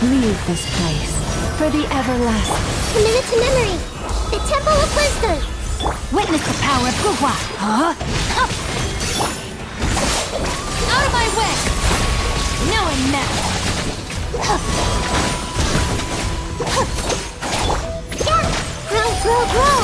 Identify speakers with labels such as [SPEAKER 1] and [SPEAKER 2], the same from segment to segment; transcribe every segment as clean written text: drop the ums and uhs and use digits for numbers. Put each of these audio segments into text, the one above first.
[SPEAKER 1] Leave this place for the everlasting.
[SPEAKER 2] Commit to memory! The Temple of Wisdom!
[SPEAKER 1] Witness the power of Guhua! Huh? Out of my way! Knowing now!
[SPEAKER 2] Grow!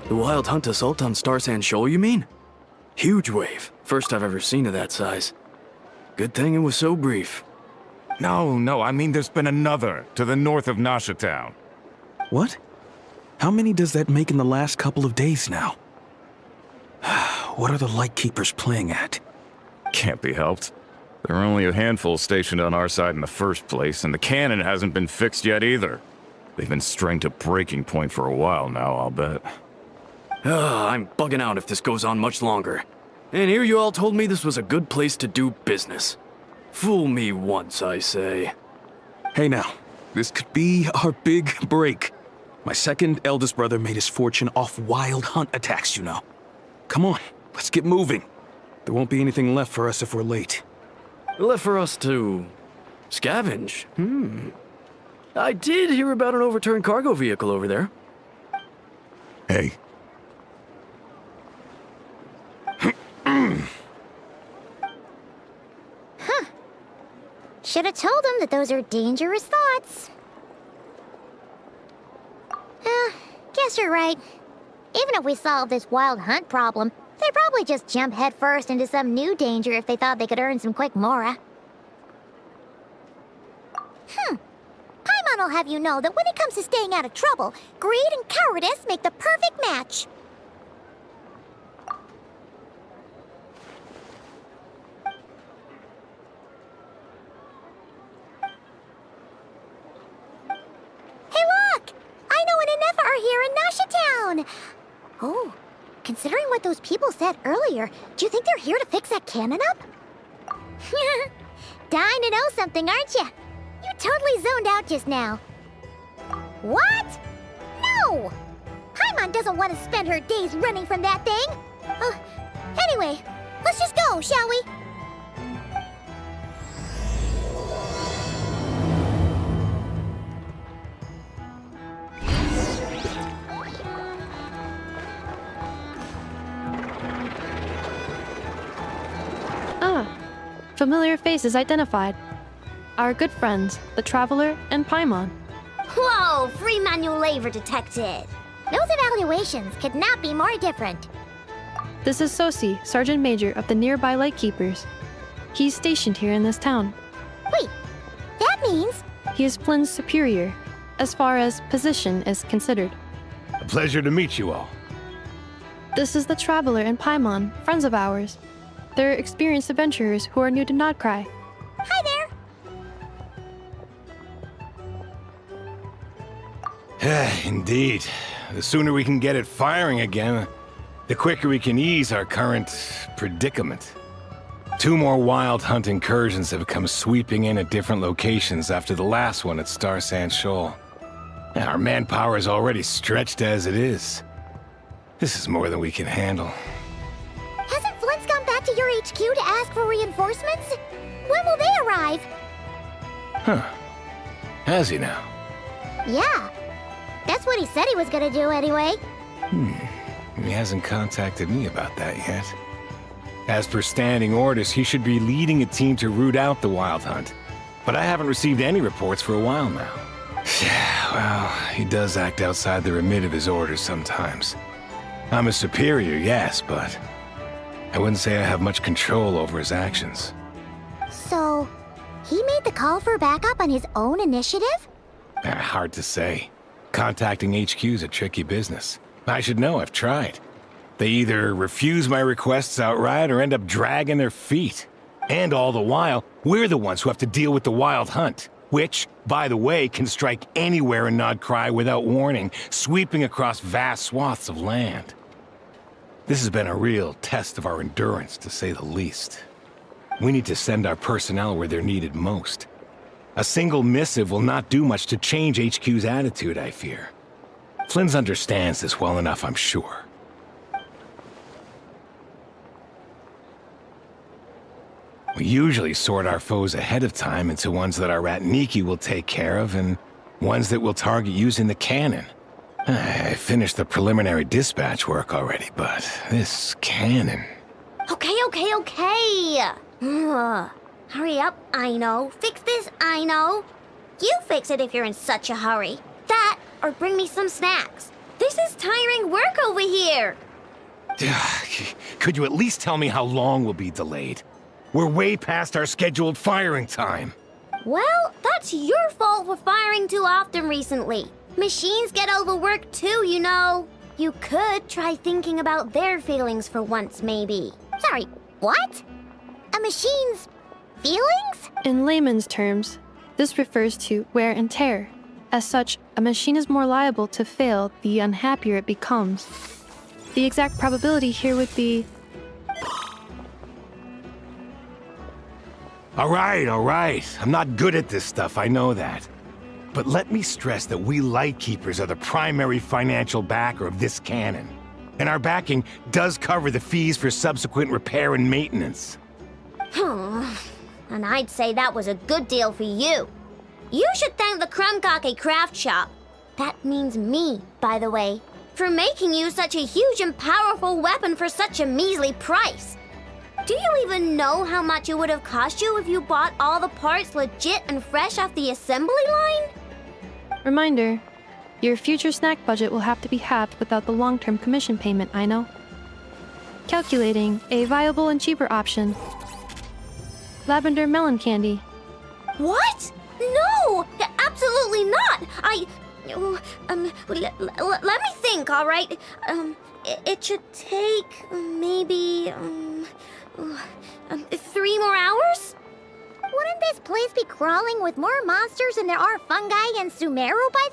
[SPEAKER 3] The wild hunt assault on Star Sand Shoal, you mean? Huge wave. First I've ever seen of that size. Good thing it was so brief.
[SPEAKER 4] No, I mean there's been another to the north of Nasha Town.
[SPEAKER 3] What? How many does that make in the last couple of days now? What are the Lightkeepers playing at?
[SPEAKER 4] Can't be helped. There are only a handful stationed on our side in the first place, and the cannon hasn't been fixed yet either. They've been strained to breaking point for a while now, I'll bet.
[SPEAKER 3] I'm bugging out if this goes on much longer. And here you all told me this was a good place to do business. Fool me once, I say. Hey now, this could be our big break. My second eldest brother made his fortune off wild hunt attacks, you know. Come on, let's get moving. There won't be anything left for us if we're late. Left for us to scavenge? I did hear about an overturned cargo vehicle over there.
[SPEAKER 4] Hey.
[SPEAKER 2] Should have told them that those are dangerous thoughts. Guess you're right. Even if we solve this wild hunt problem, they'd probably just jump headfirst into some new danger if they thought they could earn some quick mora. Paimon will have you know that when it comes to staying out of trouble, greed and cowardice make the perfect match. Hey look! I know an Inefa are here in Nasha Town! Oh, considering what those people said earlier, do you think they're here to fix that cannon up? Dying to know something, aren't you? You totally zoned out just now. What? No! Paimon doesn't want to spend her days running from that thing. Anyway, let's just go, shall we?
[SPEAKER 5] Familiar faces identified. Our good friends, the Traveler and Paimon.
[SPEAKER 2] Whoa, free manual labor detected. Those evaluations could not be more different.
[SPEAKER 5] This is Sosi, Sergeant Major of the nearby Lightkeepers. He's stationed here in this town.
[SPEAKER 2] Wait, that means...
[SPEAKER 5] He is Flynn's superior, as far as position is considered.
[SPEAKER 6] A pleasure to meet you all.
[SPEAKER 5] This is the Traveler and Paimon, friends of ours. They're experienced adventurers who are new to Nodcry.
[SPEAKER 2] Hi there!
[SPEAKER 6] Indeed. The sooner we can get it firing again, the quicker we can ease our current predicament. 2 more wild hunt incursions have come sweeping in at different locations after the last one at Star Sand Shoal. Our manpower is already stretched as it is. This is more than we can handle.
[SPEAKER 2] Hasn't Flint's gone back to your HQ to ask for reinforcements? When will they arrive?
[SPEAKER 6] Huh. Has he now?
[SPEAKER 2] Yeah. That's what he said he was gonna do anyway.
[SPEAKER 6] He hasn't contacted me about that yet. As per standing orders, he should be leading a team to root out the Wild Hunt. But I haven't received any reports for a while now. Well, he does act outside the remit of his orders sometimes. I'm a superior, yes, but I wouldn't say I have much control over his actions.
[SPEAKER 2] So, he made the call for backup on his own initiative?
[SPEAKER 6] Hard to say. Contacting HQ's a tricky business. I should know, I've tried. They either refuse my requests outright or end up dragging their feet. And all the while, we're the ones who have to deal with the Wild Hunt, which, by the way, can strike anywhere in Nodcry without warning, sweeping across vast swaths of land. This has been a real test of our endurance, to say the least. We need to send our personnel where they're needed most. A single missive will not do much to change HQ's attitude, I fear. Flynn's understands this well enough, I'm sure. We usually sort our foes ahead of time into ones that our Ratniki will take care of and ones that we'll target using the cannon. I finished the preliminary dispatch work already, but this cannon...
[SPEAKER 2] Okay. Ugh. Hurry up, I know. Fix this, I know. You fix it if you're in such a hurry. That, or bring me some snacks. This is tiring work over here.
[SPEAKER 6] Could you at least tell me how long we'll be delayed? We're way past our scheduled firing time.
[SPEAKER 2] Well, that's your fault for firing too often recently. Machines get overworked too, you know. You could try thinking about their feelings for once, maybe. Sorry, what? A machine's feelings?
[SPEAKER 5] In layman's terms, this refers to wear and tear. As such, a machine is more liable to fail the unhappier it becomes. The exact probability here would be...
[SPEAKER 6] All right. I'm not good at this stuff, I know that. But let me stress that we Lightkeepers are the primary financial backer of this cannon. And our backing does cover the fees for subsequent repair and maintenance.
[SPEAKER 2] And I'd say that was a good deal for you. You should thank the Krumkake craft shop. That means me, by the way, for making you such a huge and powerful weapon for such a measly price. Do you even know how much it would have cost you if you bought all the parts legit and fresh off the assembly line?
[SPEAKER 5] Reminder, your future snack budget will have to be halved without the long-term commission payment, I know. Calculating a viable and cheaper option. Lavender melon candy.
[SPEAKER 2] What? No! Absolutely not! Let me think, all right? It should take maybe 3 more hours? Wouldn't this place be crawling with more monsters than there are fungi in Sumeru by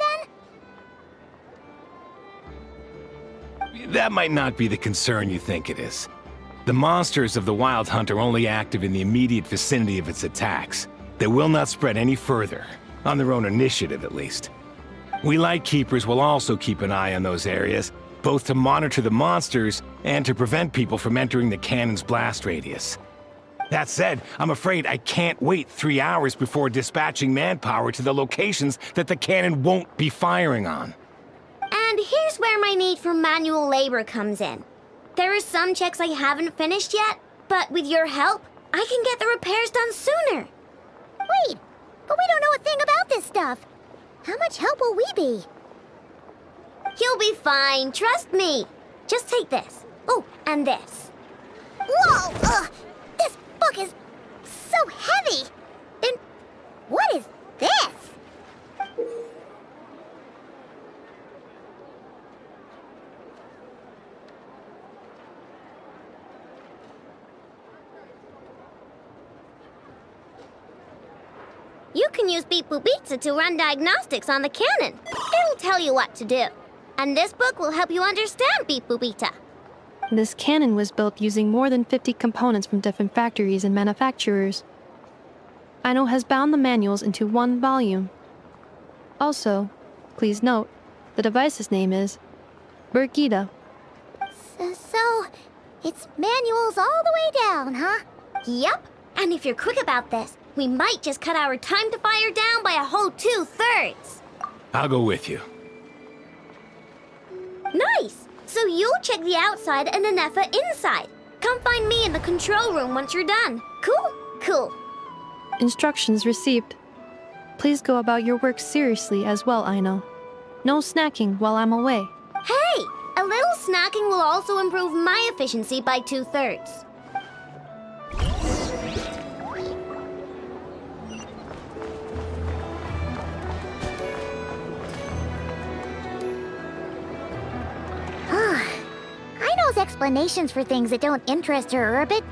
[SPEAKER 2] then?
[SPEAKER 6] That might not be the concern you think it is. The monsters of the Wild Hunt are only active in the immediate vicinity of its attacks. They will not spread any further, on their own initiative at least. We Lightkeepers will also keep an eye on those areas, both to monitor the monsters and to prevent people from entering the cannon's blast radius. That said, I'm afraid I can't wait 3 hours before dispatching manpower to the locations that the cannon won't be firing on.
[SPEAKER 2] And here's where my need for manual labor comes in. There are some checks I haven't finished yet, but with your help, I can get the repairs done sooner. Wait, but we don't know a thing about this stuff. How much help will we be? You'll be fine, trust me. Just take this. Oh, and this. Whoa! This book is so heavy. Then what is this? You can use Beep Boop Pizza to run diagnostics on the cannon. It'll tell you what to do. And this book will help you understand Beep Boop Pizza.
[SPEAKER 5] This cannon was built using more than 50 components from different factories and manufacturers. Aino has bound the manuals into one volume. Also, please note, the device's name is Birgitta.
[SPEAKER 2] So, it's manuals all the way down, huh? Yep. And if you're quick about this, we might just cut our time to fire down by a whole 2/3.
[SPEAKER 6] I'll go with you.
[SPEAKER 2] Nice! So you'll check the outside and Anefa inside. Come find me in the control room once you're done. Cool? Cool.
[SPEAKER 5] Instructions received. Please go about your work seriously as well, Aino. No snacking while I'm away.
[SPEAKER 2] Hey! A little snacking will also improve my efficiency by 2/3. Aino's explanations for things that don't interest her are a bit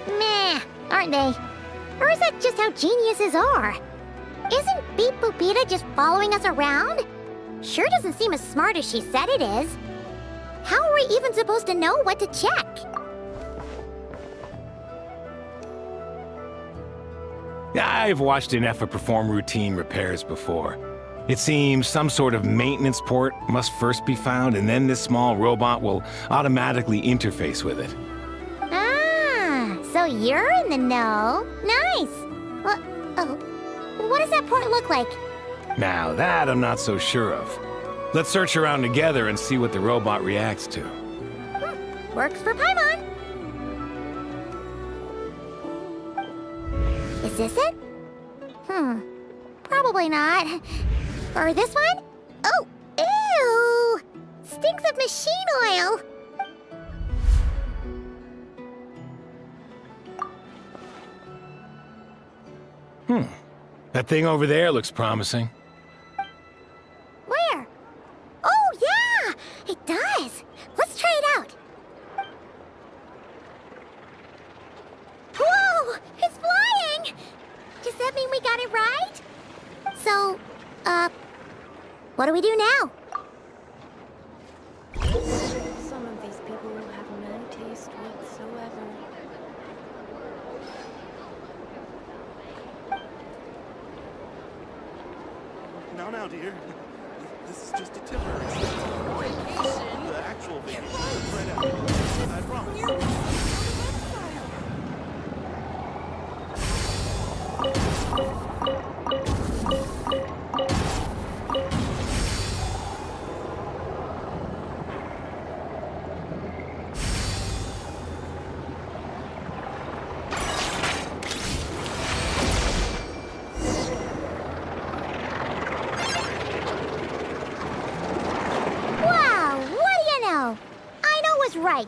[SPEAKER 2] meh, aren't they? Or is that just how geniuses are? Isn't Beep Boopita just following us around? Sure doesn't seem as smart as she said it is. How are we even supposed to know what to check?
[SPEAKER 6] I've watched Anefa perform routine repairs before. It seems some sort of maintenance port must first be found, and then this small robot will automatically interface with it.
[SPEAKER 2] Ah, so you're in the know. Nice. What does that port look like?
[SPEAKER 6] Now that I'm not so sure of. Let's search around together and see what the robot reacts to.
[SPEAKER 2] Works for Paimon. Is this it? Probably not. Or this one? Oh, ew! Stinks of machine oil.
[SPEAKER 6] That thing over there looks promising.
[SPEAKER 2] Where? Oh, yeah! It does. Let's try it out. Whoa! It's flying! Does that mean we got it right? So, what do we do now?
[SPEAKER 7] Some of these people will have no taste whatsoever.
[SPEAKER 8] Now, dear. This is just a temporary vacation. The actual vacation is right after. I promise.
[SPEAKER 2] Right.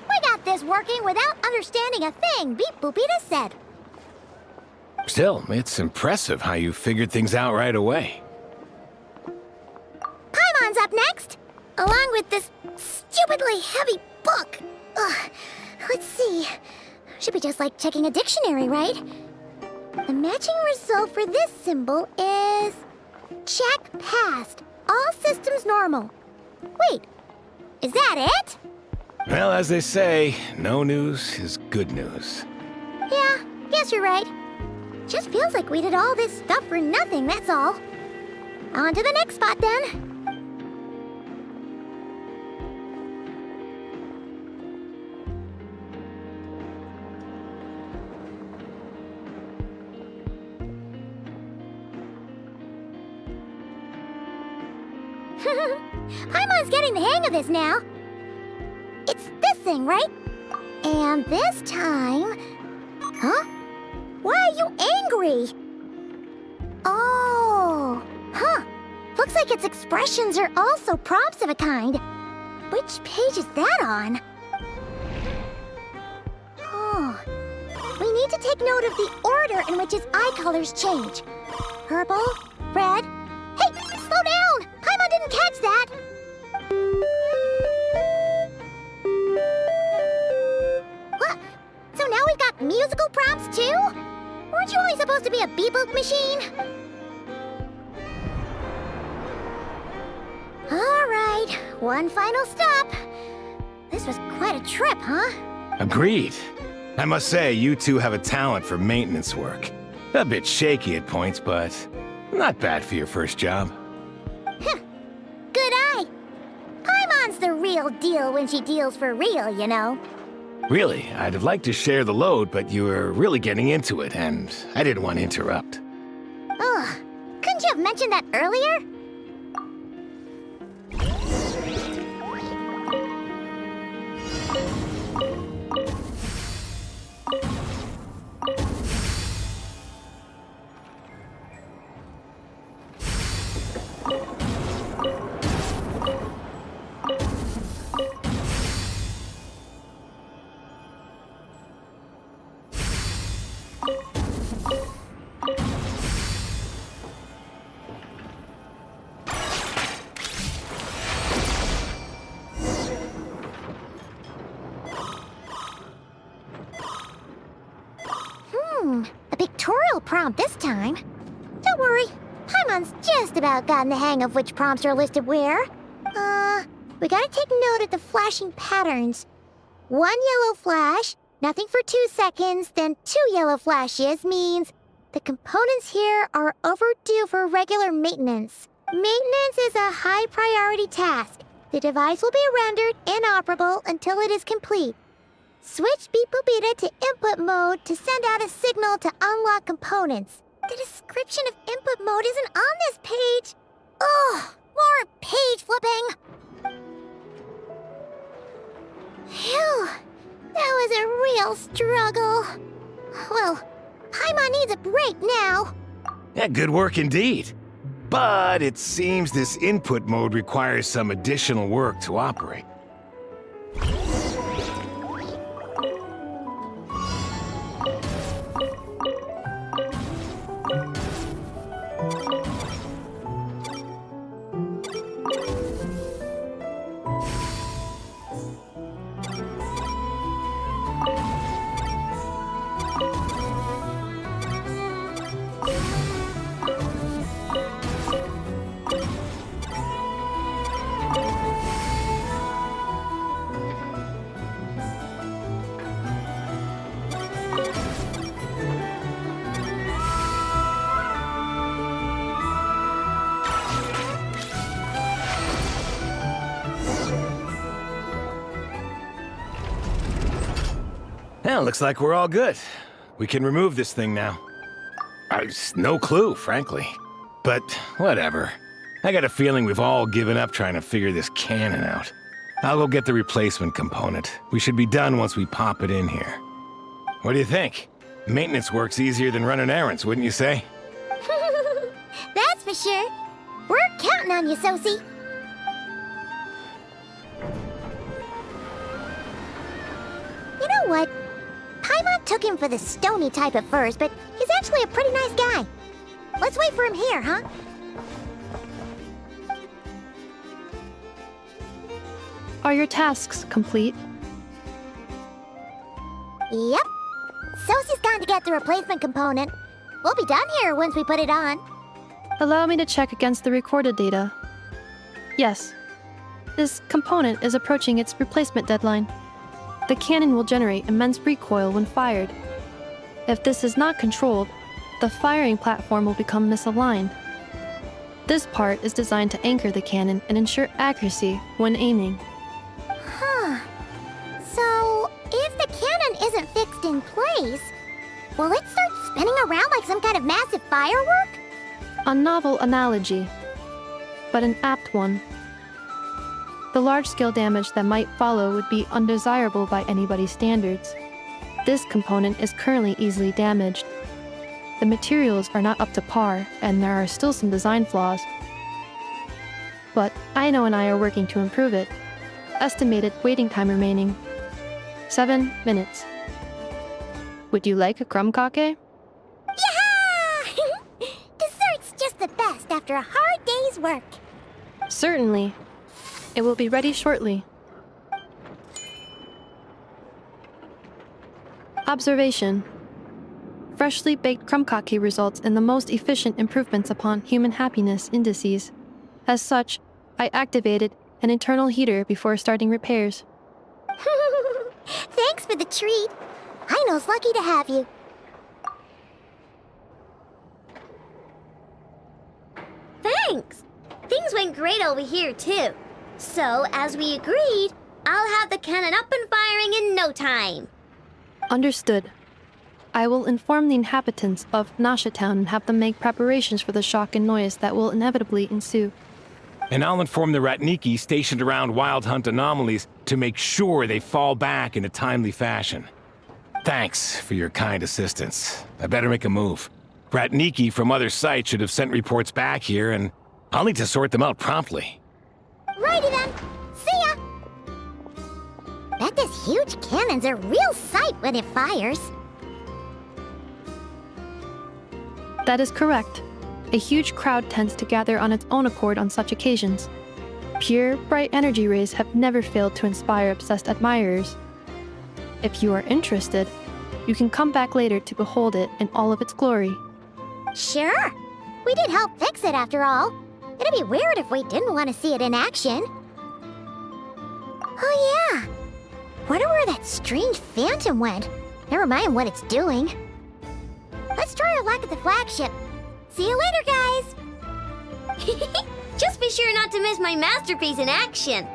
[SPEAKER 2] We got this working without understanding a thing Beep Boopita said.
[SPEAKER 6] Still, it's impressive how you figured things out right away.
[SPEAKER 2] Paimon's up next, along with this stupidly heavy book. Ugh. Let's see. Should be just like checking a dictionary, right? The matching result for this symbol is... check passed. All systems normal. Wait, is that it?
[SPEAKER 6] Well, as they say, no news is good news.
[SPEAKER 2] Yeah, guess you're right. Just feels like we did all this stuff for nothing, that's all. On to the next spot, then. Paimon's getting the hang of this now. It's this thing, right? And this time... Huh? Why are you angry? Oh, huh. Looks like its expressions are also prompts of a kind. Which page is that on? Oh. We need to take note of the order in which its eye colors change. Purple, red... Hey, slow down! Paimon didn't catch that! What? So now we've got musical prompts too? Weren't you only supposed to be a beep-boop machine? Alright, one final stop. This was quite a trip, huh?
[SPEAKER 6] Agreed. I must say, you two have a talent for maintenance work. A bit shaky at points, but not bad for your first job.
[SPEAKER 2] Good eye. Paimon's the real deal when she deals for real, you know.
[SPEAKER 6] Really, I'd have liked to share the load, but you were really getting into it, and I didn't want to interrupt.
[SPEAKER 2] Ugh. Couldn't you have mentioned that earlier? A pictorial prompt this time. Don't worry, Paimon's just about gotten the hang of which prompts are listed where. We gotta take note of the flashing patterns. 1 yellow flash, nothing for 2 seconds, then 2 yellow flashes means the components here are overdue for regular maintenance. Maintenance is a high priority task. The device will be rendered inoperable until it is complete. Switch Beep Boopita to input mode to send out a signal to unlock components. The description of input mode isn't on this page. Ugh, more page flipping. Phew, that was a real struggle. Well, Paimon needs a break now.
[SPEAKER 6] Yeah, good work indeed. But it seems this input mode requires some additional work to operate. Well, looks like we're all good. We can remove this thing now. No clue, frankly. But whatever. I got a feeling we've all given up trying to figure this cannon out. I'll go get the replacement component. We should be done once we pop it in here. What do you think? Maintenance work's easier than running errands, wouldn't you say?
[SPEAKER 2] That's for sure. We're counting on you, Sosie. You know what? Paimon took him for the stony type at first, but he's actually a pretty nice guy. Let's wait for him here, huh?
[SPEAKER 5] Are your tasks complete?
[SPEAKER 2] Yep. Sosie's gone to get the replacement component. We'll be done here once we put it on.
[SPEAKER 5] Allow me to check against the recorded data. Yes. This component is approaching its replacement deadline. The cannon will generate immense recoil when fired. If this is not controlled, the firing platform will become misaligned. This part is designed to anchor the cannon and ensure accuracy when aiming.
[SPEAKER 2] Huh. So, if the cannon isn't fixed in place, will it start spinning around like some kind of massive firework?
[SPEAKER 5] A novel analogy, but an apt one. The large-scale damage that might follow would be undesirable by anybody's standards. This component is currently easily damaged. The materials are not up to par, and there are still some design flaws. But Aino and I are working to improve it. Estimated waiting time remaining: 7 minutes. Would you like a crumb cake?
[SPEAKER 2] Yeah! Dessert's just the best after a hard day's work.
[SPEAKER 5] Certainly. It will be ready shortly. Observation. Freshly baked krumkake results in the most efficient improvements upon human happiness indices. As such, I activated an internal heater before starting repairs.
[SPEAKER 2] Thanks for the treat. Aino's lucky to have you.
[SPEAKER 9] Thanks! Things went great over here, too. So, as we agreed,
[SPEAKER 2] I'll have the cannon up and firing in no time.
[SPEAKER 5] Understood. I will inform the inhabitants of Nasha Town and have them make preparations for the shock and noise that will inevitably ensue.
[SPEAKER 6] And I'll inform the Ratniki stationed around Wild Hunt anomalies to make sure they fall back in a timely fashion. Thanks for your kind assistance. I better make a move. Ratniki from other sites should have sent reports back here, and I'll need to sort them out promptly.
[SPEAKER 2] Righty then. See ya! Bet this huge cannon's a real sight when it fires.
[SPEAKER 5] That is correct. A huge crowd tends to gather on its own accord on such occasions. Pure, bright energy rays have never failed to inspire obsessed admirers. If you are interested, you can come back later to behold it in all of its glory.
[SPEAKER 2] Sure. We did help fix it after all. It'd be weird if we didn't want to see it in action. Oh yeah. Wonder where that strange phantom went. Never mind what it's doing. Let's try our luck at the flagship. See you later, guys! Just be sure not to miss my masterpiece in action.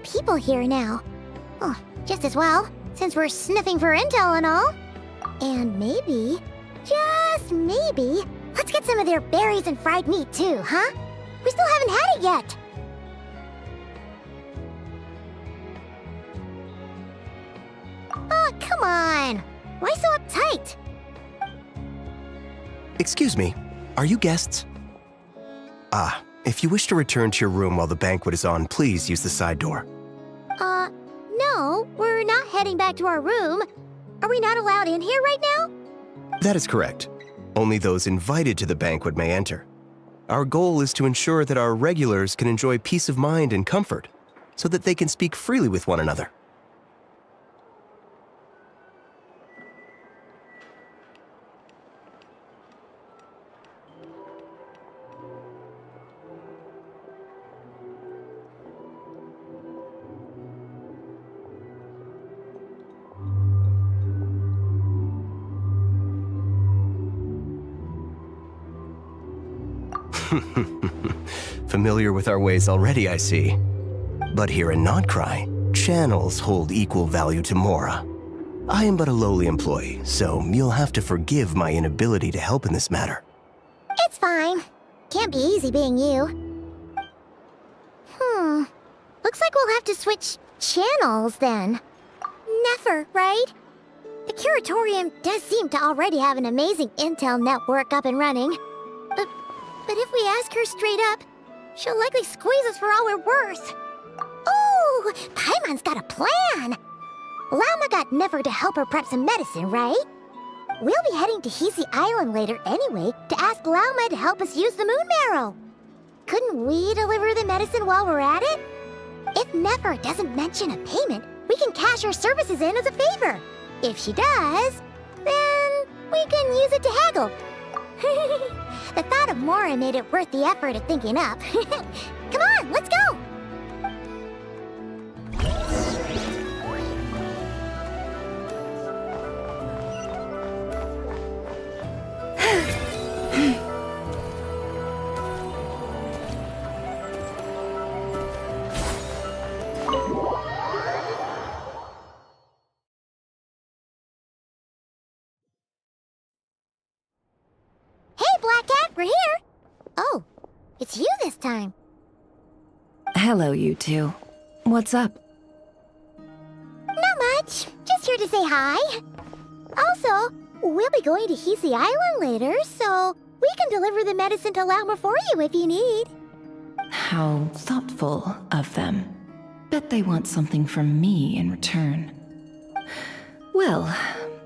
[SPEAKER 2] People here now. Oh, just as well, since we're sniffing for intel and all. And maybe, just maybe, let's get some of their berries and fried meat too, huh? We still haven't had it yet. Oh, come on. Why so uptight?
[SPEAKER 9] Excuse me, are you guests? If you wish to return to your room while the banquet is on, please use the side door.
[SPEAKER 2] No, we're not heading back to our room. Are we not allowed in here right now?
[SPEAKER 9] That is correct. Only those invited to the banquet may enter. Our goal is to ensure that our regulars can enjoy peace of mind and comfort, so that they can speak freely with one another. Familiar with our ways already, I see. But here in Notcry, channels hold equal value to Mora. I am but a lowly employee, so you'll have to forgive my inability to help in this matter.
[SPEAKER 2] It's fine. Can't be easy being you. Looks like we'll have to switch channels then. Never, right? The Curatorium does seem to already have an amazing intel network up and running. But if we ask her straight up, she'll likely squeeze us for all we're worth. Oh, Paimon's got a plan! Llama got Never to help her prep some medicine, right? We'll be heading to Hisi Island later anyway to ask Llama to help us use the moon marrow. Couldn't we deliver the medicine while we're at it? If Never doesn't mention a payment, we can cash her services in as a favor. If she does, then we can use it to haggle. The thought of Mora made it worth the effort of thinking up. Come on, let's go! We're here! Oh, it's you this time.
[SPEAKER 10] Hello, you two. What's up?
[SPEAKER 2] Not much. Just here here to say hi. Also, we'll be going to Hisi Island later, so we can deliver the medicine to Lauma for you if you need.
[SPEAKER 10] How thoughtful of them. Bet they want something from me in return. Well,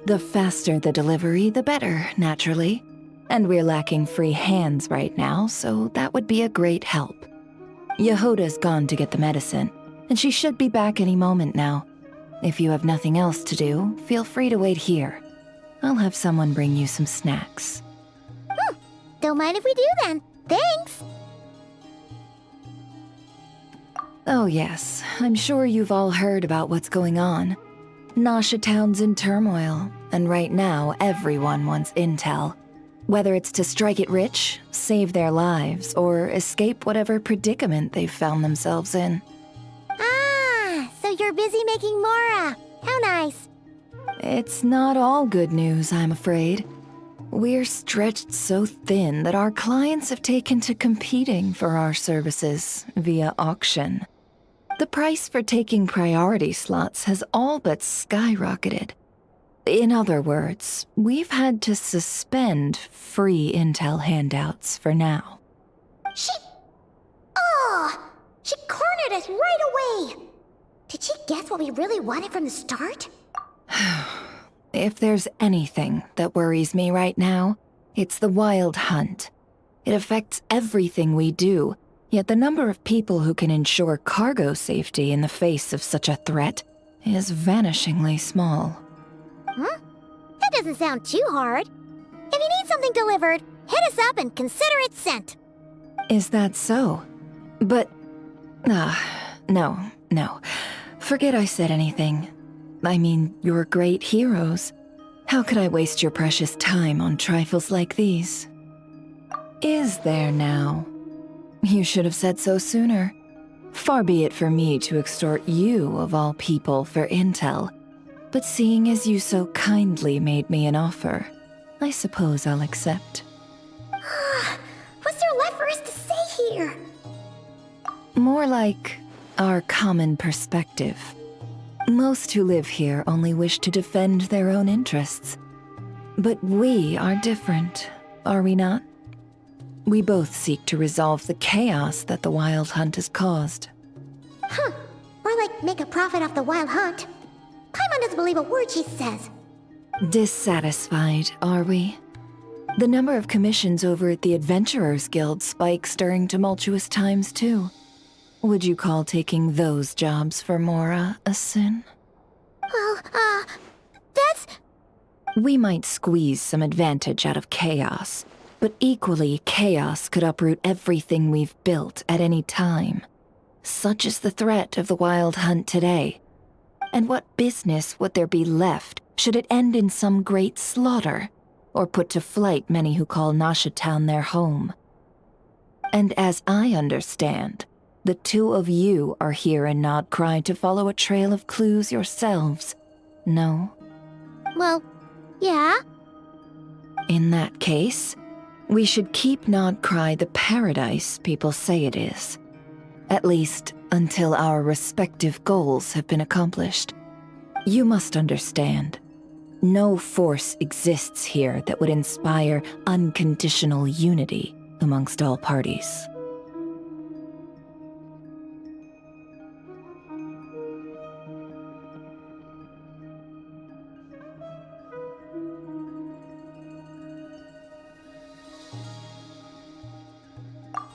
[SPEAKER 10] the faster the delivery, the better, naturally. And we're lacking free hands right now, so that would be a great help. Yehoda's gone to get the medicine, and she should be back any moment now. If you have nothing else to do, feel free to wait here. I'll have someone bring you some snacks.
[SPEAKER 2] Don't mind if we do then. Thanks!
[SPEAKER 10] Oh yes, I'm sure you've all heard about what's going on. Nasha Town's in turmoil, and right now everyone wants intel. Whether it's to strike it rich, save their lives, or escape whatever predicament they've found themselves in.
[SPEAKER 2] Ah, so you're busy making Mora. How nice.
[SPEAKER 10] It's not all good news, I'm afraid. We're stretched so thin that our clients have taken to competing for our services via auction. The price for taking priority slots has all but skyrocketed. In other words, we've had to suspend free intel handouts for now.
[SPEAKER 2] She cornered us right away! Did she guess what we really wanted from the start?
[SPEAKER 10] If there's anything that worries me right now, it's the wild hunt. It affects everything we do, yet the number of people who can ensure cargo safety in the face of such a threat is vanishingly small.
[SPEAKER 2] Huh? That doesn't sound too hard. If you need something delivered, hit us up and consider it sent.
[SPEAKER 10] Is that so? But... no. Forget I said anything. I mean, you're great heroes. How could I waste your precious time on trifles like these? Is there now? You should have said so sooner. Far be it for me to extort you, of all people, for intel. But seeing as you so kindly made me an offer, I suppose I'll accept.
[SPEAKER 2] What's there left for us to say here?
[SPEAKER 10] More like our common perspective. Most who live here only wish to defend their own interests. But we are different, are we not? We both seek to resolve the chaos that the Wild Hunt has caused.
[SPEAKER 2] Or like make a profit off the Wild Hunt. Paimon doesn't believe a word she says.
[SPEAKER 10] Dissatisfied, are we? The number of commissions over at the Adventurers Guild spikes during tumultuous times, too. Would you call taking those jobs for Mora a sin?
[SPEAKER 2] Well, that's...
[SPEAKER 10] We might squeeze some advantage out of chaos, but equally, chaos could uproot everything we've built at any time. Such is the threat of the Wild Hunt today. And what business would there be left should it end in some great slaughter, or put to flight many who call Nasha Town their home? And as I understand, the two of you are here in Nodcry to follow a trail of clues yourselves, no?
[SPEAKER 2] Well, yeah.
[SPEAKER 10] In that case, we should keep Nodcry the paradise people say it is. At least, until our respective goals have been accomplished. You must understand, no force exists here that would inspire unconditional unity amongst all parties.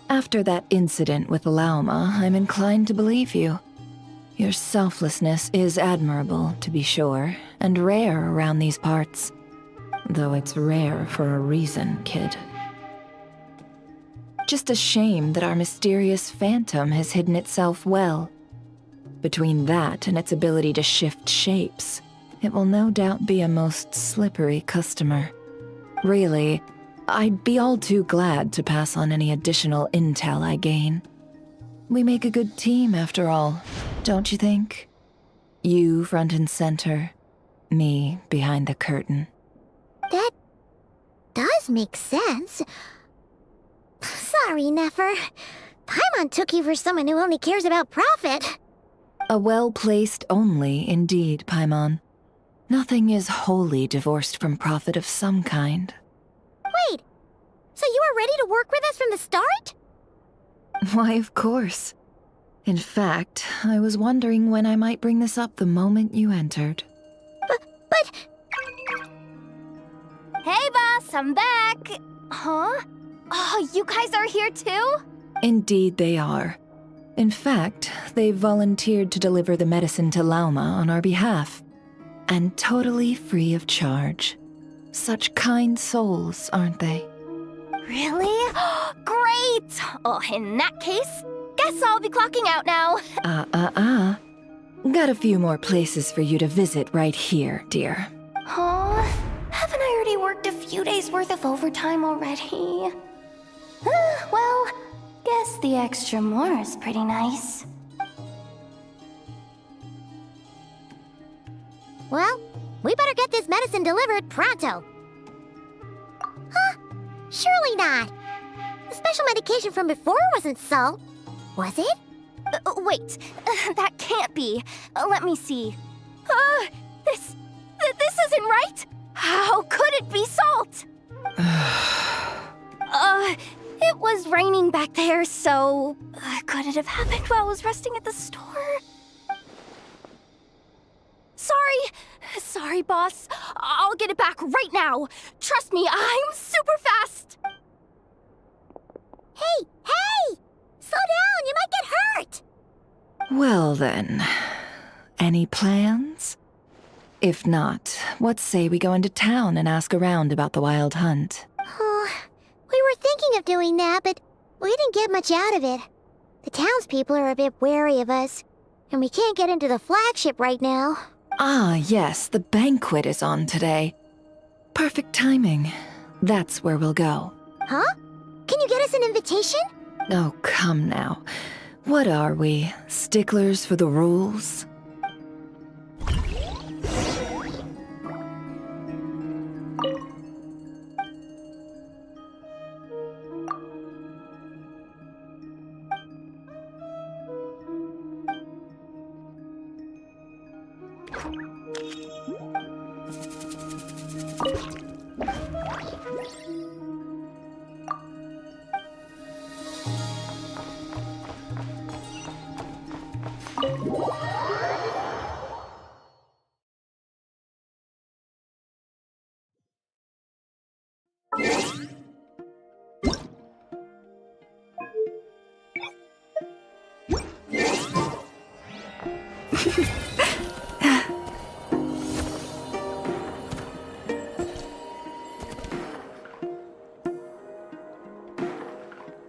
[SPEAKER 10] After that incident with Lauma, I'm inclined to believe you. Your selflessness is admirable, to be sure, and rare around these parts. Though it's rare for a reason, kid. Just a shame that our mysterious phantom has hidden itself well. Between that and its ability to shift shapes, it will no doubt be a most slippery customer. Really, I'd be all too glad to pass on any additional intel I gain. We make a good team, after all, don't you think? You front and center, me behind the curtain.
[SPEAKER 2] That does make sense. Sorry, Nefer. Paimon took you for someone who only cares about profit.
[SPEAKER 10] A well-placed only, indeed, Paimon. Nothing is wholly divorced from profit of some kind.
[SPEAKER 2] Wait, so you were ready to work with us from the start?
[SPEAKER 10] Why, of course. In fact, I was wondering when I might bring this up the moment you entered.
[SPEAKER 2] But...
[SPEAKER 1] Hey, boss, I'm back. Huh? Oh, you guys are here too?
[SPEAKER 10] Indeed they are. In fact, they volunteered to deliver the medicine to Lauma on our behalf. And totally free of charge. Such kind souls, aren't they?
[SPEAKER 1] Really? Great! Oh, in that case, guess I'll be clocking out now.
[SPEAKER 10] Got a few more places for you to visit right here, dear.
[SPEAKER 1] Huh? Haven't I already worked a few days worth of overtime already? Well, guess the extra more is pretty nice.
[SPEAKER 2] Well, we better get this medicine delivered pronto. Huh? Surely not. The special medication from before wasn't salt, was it?
[SPEAKER 1] Wait, that can't be. Let me see. This isn't right. How could it be salt? It was raining back there, so could it have happened while I was resting at the store? Sorry, boss. I'll get it back right now. Trust me, I'm super fast.
[SPEAKER 2] Hey! Slow down, you might get hurt!
[SPEAKER 10] Well then, any plans? If not, what say we go into town and ask around about the wild hunt?
[SPEAKER 2] Oh, we were thinking of doing that, but we didn't get much out of it. The townspeople are a bit wary of us, and we can't get into the flagship right now.
[SPEAKER 10] Ah, yes, the banquet is on today. Perfect timing. That's where we'll go.
[SPEAKER 2] Huh? Can you get us an invitation?
[SPEAKER 10] Oh, come now. What are we, sticklers for the rules?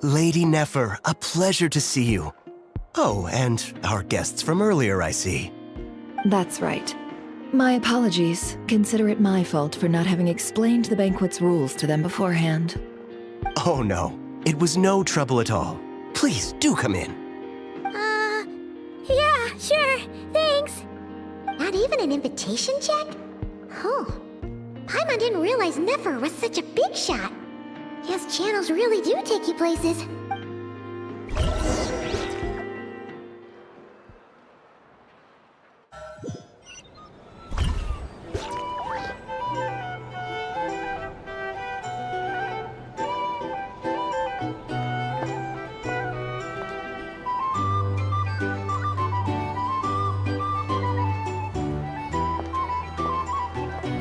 [SPEAKER 9] Lady Nefer, a pleasure to see you. Oh, and our guests from earlier, I see.
[SPEAKER 10] That's right. My apologies. Consider it my fault for not having explained the banquet's rules to them beforehand.
[SPEAKER 9] Oh no, it was no trouble at all. Please, do come in.
[SPEAKER 2] Yeah, sure, thanks. Not even an invitation check? Oh, Paimon didn't realize Nefer was such a big shot. Yes, channels really do take you places.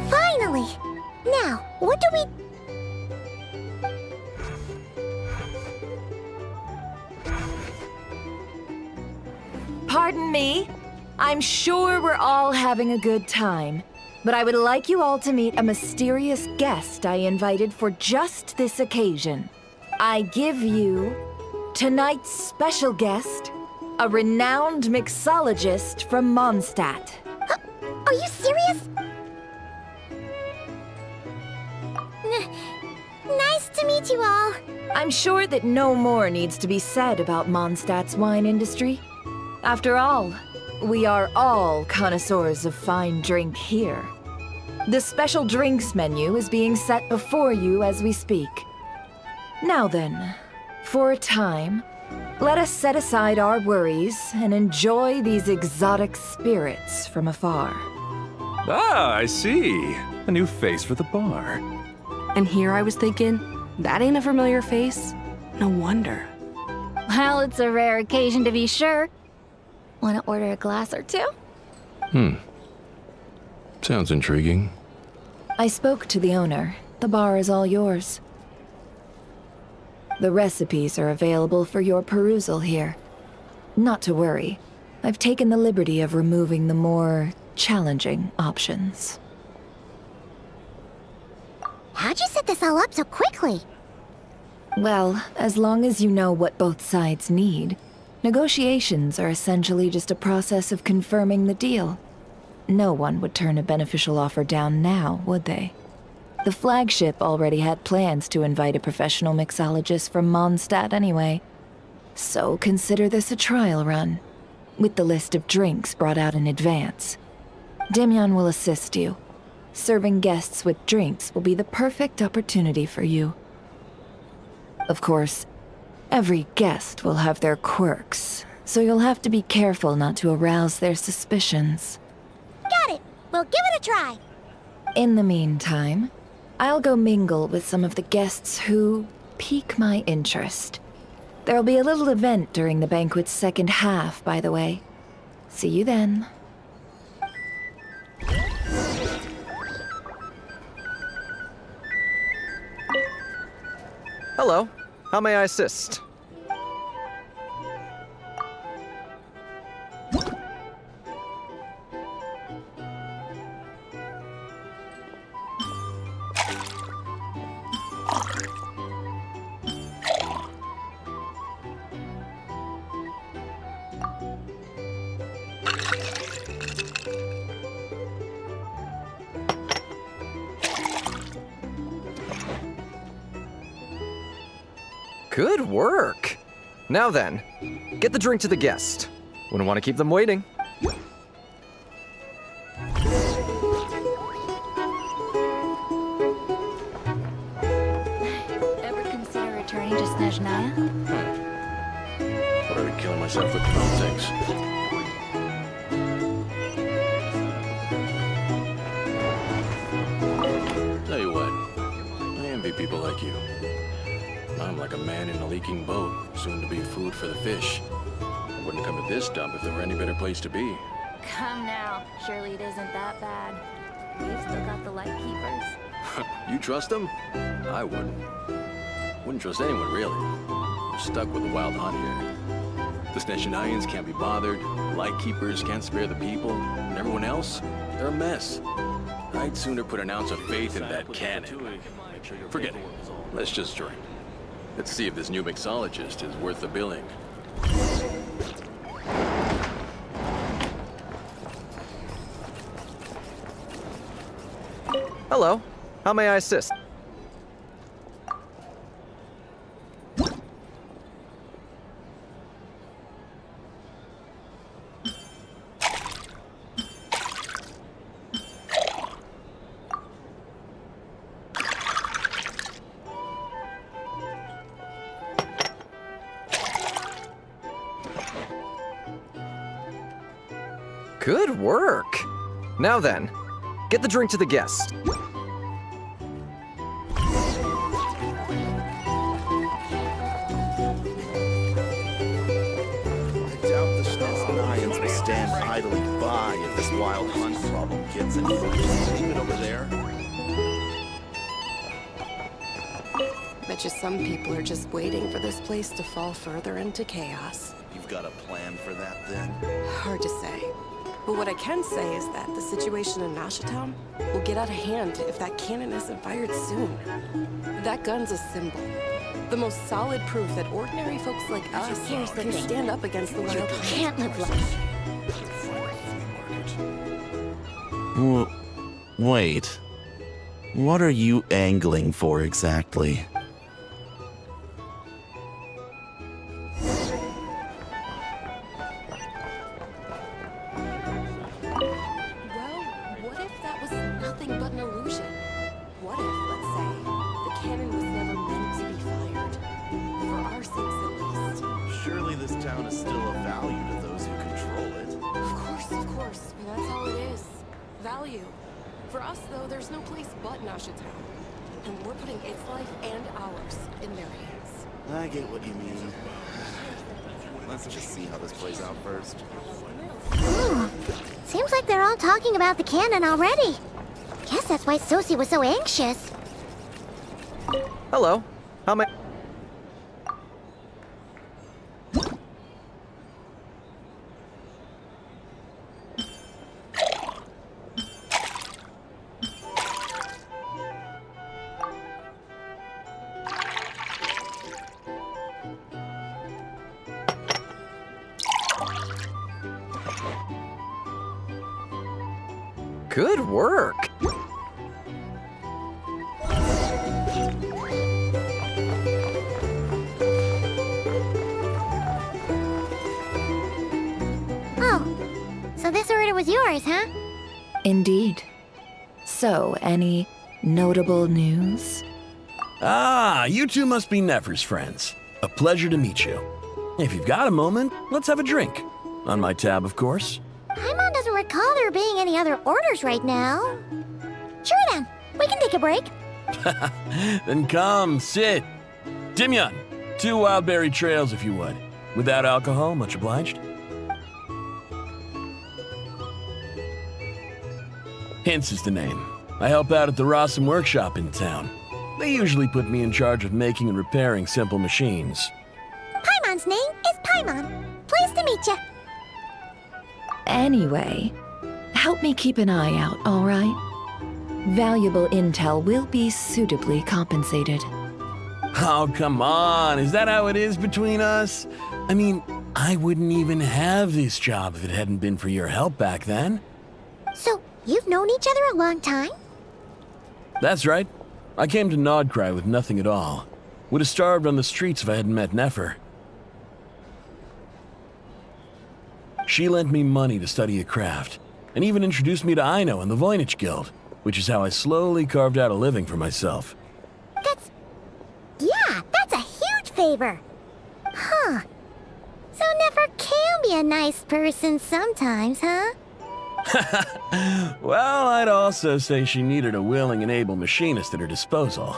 [SPEAKER 2] Finally! Now, what do we...
[SPEAKER 10] Pardon me. I'm sure we're all having a good time, but I would like you all to meet a mysterious guest I invited for just this occasion. I give you tonight's special guest, a renowned mixologist from Mondstadt.
[SPEAKER 2] Are you serious? Nice to meet you all.
[SPEAKER 10] I'm sure that no more needs to be said about Mondstadt's wine industry. After all, we are all connoisseurs of fine drink here. The special drinks menu is being set before you as we speak. Now then, for a time, let us set aside our worries and enjoy these exotic spirits from afar.
[SPEAKER 4] Ah, I see. A new face for the bar.
[SPEAKER 7] And here I was thinking, that ain't a familiar face. No wonder.
[SPEAKER 2] Well, it's a rare occasion to be sure. Want to order a glass or two?
[SPEAKER 3] Sounds intriguing.
[SPEAKER 10] I spoke to the owner. The bar is all yours. The recipes are available for your perusal here. Not to worry. I've taken the liberty of removing the more challenging options.
[SPEAKER 2] How'd you set this all up so quickly?
[SPEAKER 10] Well, as long as you know what both sides need, negotiations are essentially just a process of confirming the deal. No one would turn a beneficial offer down now, would they? The flagship already had plans to invite a professional mixologist from Mondstadt anyway. So consider this a trial run, with the list of drinks brought out in advance. Demian will assist you. Serving guests with drinks will be the perfect opportunity for you. Of course, every guest will have their quirks, so you'll have to be careful not to arouse their suspicions.
[SPEAKER 2] Got it. We'll give it a try.
[SPEAKER 10] In the meantime, I'll go mingle with some of the guests who pique my interest. There'll be a little event during the banquet's second half, by the way. See you then.
[SPEAKER 11] Hello. How may I assist? Good work! Now then, get the drink to the guest. Wouldn't want to keep them waiting.
[SPEAKER 2] Ever consider returning to Snezhnaya?
[SPEAKER 3] Thought I'd be killing myself with phone things. Tell you what, I envy people like you. I'm like a man in a leaking boat, soon to be food for the fish. I wouldn't come to this dump if there were any better place to be.
[SPEAKER 2] Come now. Surely it isn't that bad. We've still got the light keepers.
[SPEAKER 3] You trust them? I wouldn't. Wouldn't trust anyone, really. We're stuck with the wild hunt here. The Snezhnayans can't be bothered, light keepers can't spare the people, and everyone else, they're a mess. I'd sooner put an ounce of faith in that cannon. Forget it. Let's just drink. Let's see if this new mixologist is worth the billing.
[SPEAKER 11] Hello. How may I assist? Good work! Now then, get the drink to the guest.
[SPEAKER 8] I doubt the Snezhnayans will stand idly by if this wild hunt problem gets any worse. Just leave it over there.
[SPEAKER 7] Bet you some people are just waiting for this place to fall further into chaos.
[SPEAKER 8] You've got a plan for that, then?
[SPEAKER 7] Hard to say. But what I can say is that the situation in Nashatown will get out of hand if that cannon isn't fired soon. That gun's a symbol. The most solid proof that ordinary folks like us
[SPEAKER 2] Here's the
[SPEAKER 7] can
[SPEAKER 2] thing.
[SPEAKER 7] stand up against the wild hunt.
[SPEAKER 2] Can't live life.
[SPEAKER 12] Wait. What are you angling for exactly?
[SPEAKER 7] Well, what if that was nothing but an illusion? What if, let's say, the cannon was never meant to be fired? For our sakes, at least.
[SPEAKER 8] Surely this town is still of value to those who control it.
[SPEAKER 7] Of course, but that's all it is. Value. For us, though, there's no place but Nasha Town. And we're putting its life and ours in their hands.
[SPEAKER 12] I get what you mean. Let's just see how this plays out first.
[SPEAKER 2] Seems like they're all talking about the cannon already. Guess that's why Sosie was so anxious.
[SPEAKER 11] Hello. How may... Good work.
[SPEAKER 2] Oh, so this order was yours, huh?
[SPEAKER 10] Indeed. So, any notable news?
[SPEAKER 13] Ah, you two must be Nefer's friends. A pleasure to meet you. If you've got a moment, let's have a drink. On my tab, of course.
[SPEAKER 2] Paimon doesn't recall there being any other orders right now. Sure then, we can take a break.
[SPEAKER 13] Then come, sit. Dimyon, 2 wildberry trails if you would. Without alcohol, much obliged. Hints is the name. I help out at the Rossum workshop in town. They usually put me in charge of making and repairing simple machines.
[SPEAKER 2] Paimon's name is Paimon. Pleased to meet you.
[SPEAKER 10] Anyway, help me keep an eye out, all right? Valuable intel will be suitably compensated.
[SPEAKER 13] Oh, come on. Is that how it is between us? I mean, I wouldn't even have this job if it hadn't been for your help back then.
[SPEAKER 2] So, you've known each other a long time?
[SPEAKER 13] That's right. I came to Nodcry with nothing at all. Would have starved on the streets if I hadn't met Nefer. She lent me money to study a craft, and even introduced me to Aino and the Voynich Guild, which is how I slowly carved out a living for myself.
[SPEAKER 2] That's a huge favor. Huh. So Nefer can be a nice person sometimes, huh?
[SPEAKER 13] Well, I'd also say she needed a willing and able machinist at her disposal.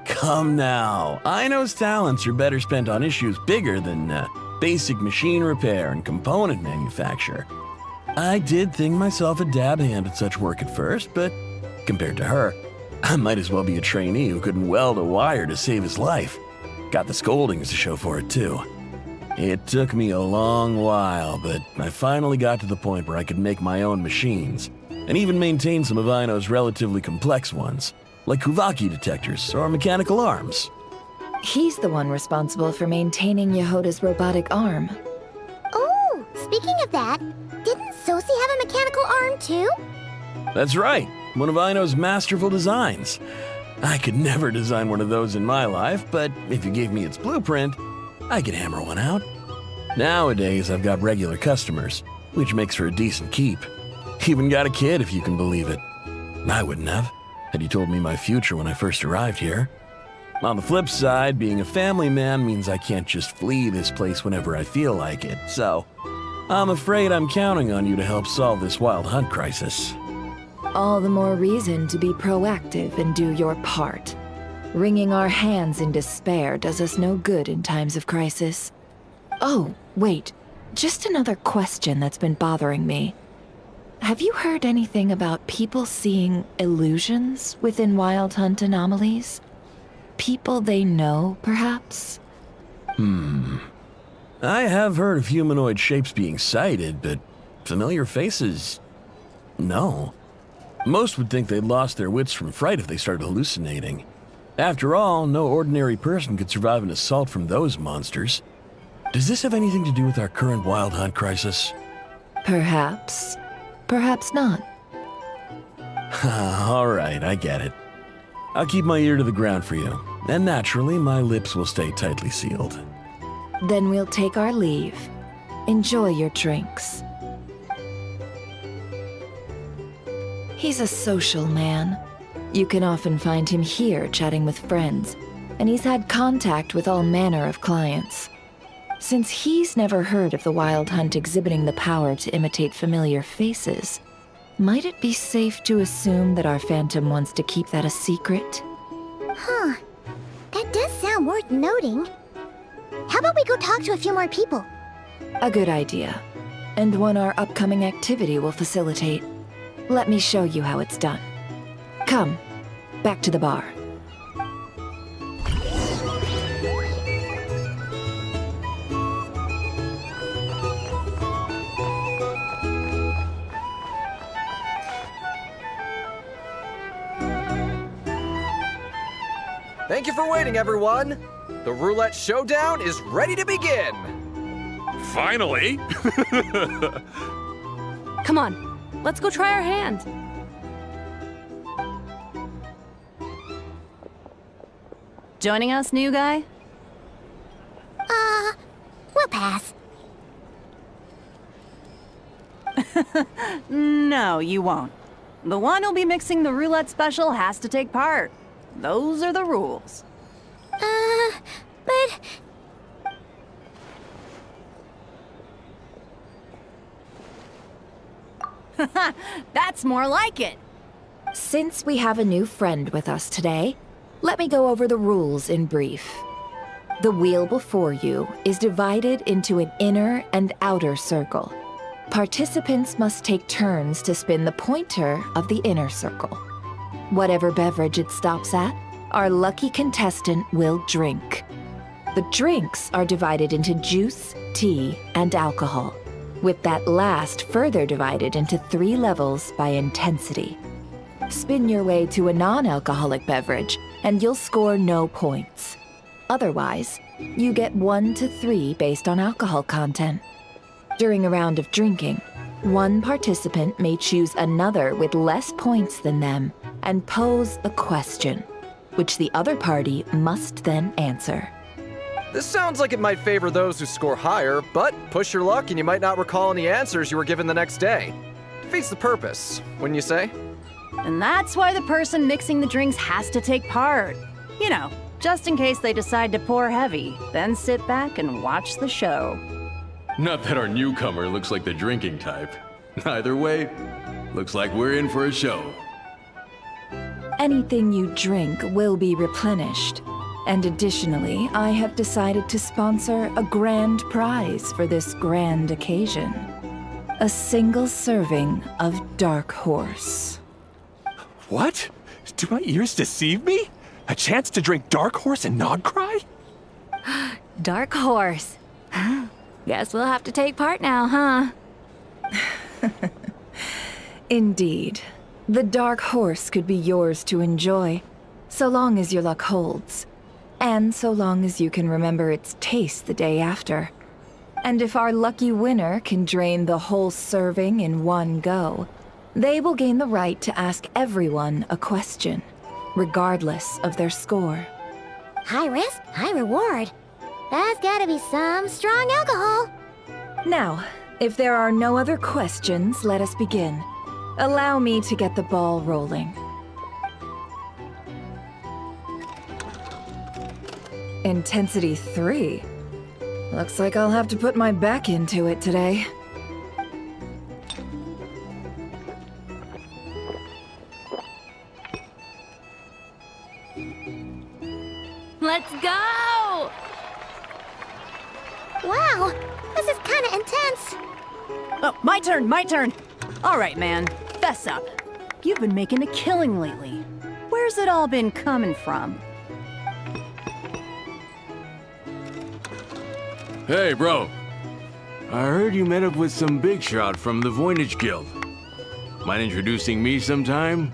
[SPEAKER 13] Come now, Aino's talents are better spent on issues bigger than basic machine repair and component manufacture. I did think myself a dab hand at such work at first, but compared to her, I might as well be a trainee who couldn't weld a wire to save his life. Got the scoldings to show for it, too. It took me a long while, but I finally got to the point where I could make my own machines, and even maintain some of Aino's relatively complex ones, like Kuvaki detectors or mechanical arms.
[SPEAKER 10] He's the one responsible for maintaining Yehoda's robotic arm.
[SPEAKER 2] Oh, speaking of that, didn't Sosie have a mechanical arm too?
[SPEAKER 13] That's right, one of Aino's masterful designs. I could never design one of those in my life, but if you gave me its blueprint, I could hammer one out. Nowadays, I've got regular customers, which makes for a decent keep. Even got a kid, if you can believe it. I wouldn't have, had you told me my future when I first arrived here. On the flip side, being a family man means I can't just flee this place whenever I feel like it, so I'm afraid I'm counting on you to help solve this wild hunt crisis.
[SPEAKER 10] All the more reason to be proactive and do your part. Wringing our hands in despair does us no good in times of crisis. Oh, wait. Just another question that's been bothering me. Have you heard anything about people seeing illusions within Wild Hunt anomalies? People they know, perhaps?
[SPEAKER 13] I have heard of humanoid shapes being sighted, but familiar faces? No. Most would think they'd lost their wits from fright if they started hallucinating. After all, no ordinary person could survive an assault from those monsters. Does this have anything to do with our current Wild Hunt crisis?
[SPEAKER 10] Perhaps. Perhaps not.
[SPEAKER 13] All right, I get it. I'll keep my ear to the ground for you, and naturally, my lips will stay tightly sealed.
[SPEAKER 10] Then we'll take our leave. Enjoy your drinks. He's a social man. You can often find him here chatting with friends, and he's had contact with all manner of clients. Since he's never heard of the Wild Hunt exhibiting the power to imitate familiar faces, Might it be safe to assume that our phantom wants to keep that a secret?
[SPEAKER 2] Huh. That does sound worth noting. How about we go talk to a few more people?
[SPEAKER 10] A good idea. And one our upcoming activity will facilitate. Let me show you how it's done. Come, back to the bar.
[SPEAKER 11] Thank you for waiting, everyone. The roulette showdown is ready to begin.
[SPEAKER 4] Finally!
[SPEAKER 14] Come on, let's go try our hand. Joining us, new guy?
[SPEAKER 2] We'll pass.
[SPEAKER 14] No, you won't. The one who'll be mixing the roulette special has to take part. Those are the rules.
[SPEAKER 2] But...
[SPEAKER 14] That's more like it.
[SPEAKER 10] Since we have a new friend with us today, let me go over the rules in brief. The wheel before you is divided into an inner and outer circle. Participants must take turns to spin the pointer of the inner circle. Whatever beverage it stops at, our lucky contestant will drink. The drinks are divided into juice, tea, and alcohol, with that last further divided into 3 levels by intensity. Spin your way to a non-alcoholic beverage, and you'll score no points. Otherwise, you get 1 to 3 based on alcohol content. During a round of drinking, one participant may choose another with less points than them and pose a question, which the other party must then answer.
[SPEAKER 11] This sounds like it might favor those who score higher, but push your luck and you might not recall any answers you were given the next day. Defeats the purpose, wouldn't you say?
[SPEAKER 14] And that's why the person mixing the drinks has to take part. You know, just in case they decide to pour heavy, then sit back and watch the show.
[SPEAKER 13] Not that our newcomer looks like the drinking type. Either way, looks like we're in for a show.
[SPEAKER 10] Anything you drink will be replenished. And additionally, I have decided to sponsor a grand prize for this grand occasion. A single serving of Dark Horse.
[SPEAKER 15] What? Do my ears deceive me? A chance to drink Dark Horse and not cry?
[SPEAKER 1] Dark Horse. Guess we'll have to take part now, huh?
[SPEAKER 10] Indeed. The Dark Horse could be yours to enjoy, so long as your luck holds. And so long as you can remember its taste the day after. And if our lucky winner can drain the whole serving in one go, they will gain the right to ask everyone a question, regardless of their score.
[SPEAKER 2] High risk, high reward. That's gotta be some strong alcohol.
[SPEAKER 10] Now, if there are no other questions, let us begin. Allow me to get the ball rolling. Intensity 3. Looks like I'll have to put my back into it today.
[SPEAKER 1] Let's go!
[SPEAKER 2] Wow, this is kinda intense.
[SPEAKER 14] Oh, my turn. All right, man, fess up. You've been making a killing lately. Where's it all been coming from?
[SPEAKER 3] Hey, bro. I heard you met up with some big shot from the Voynich Guild. Mind introducing me sometime?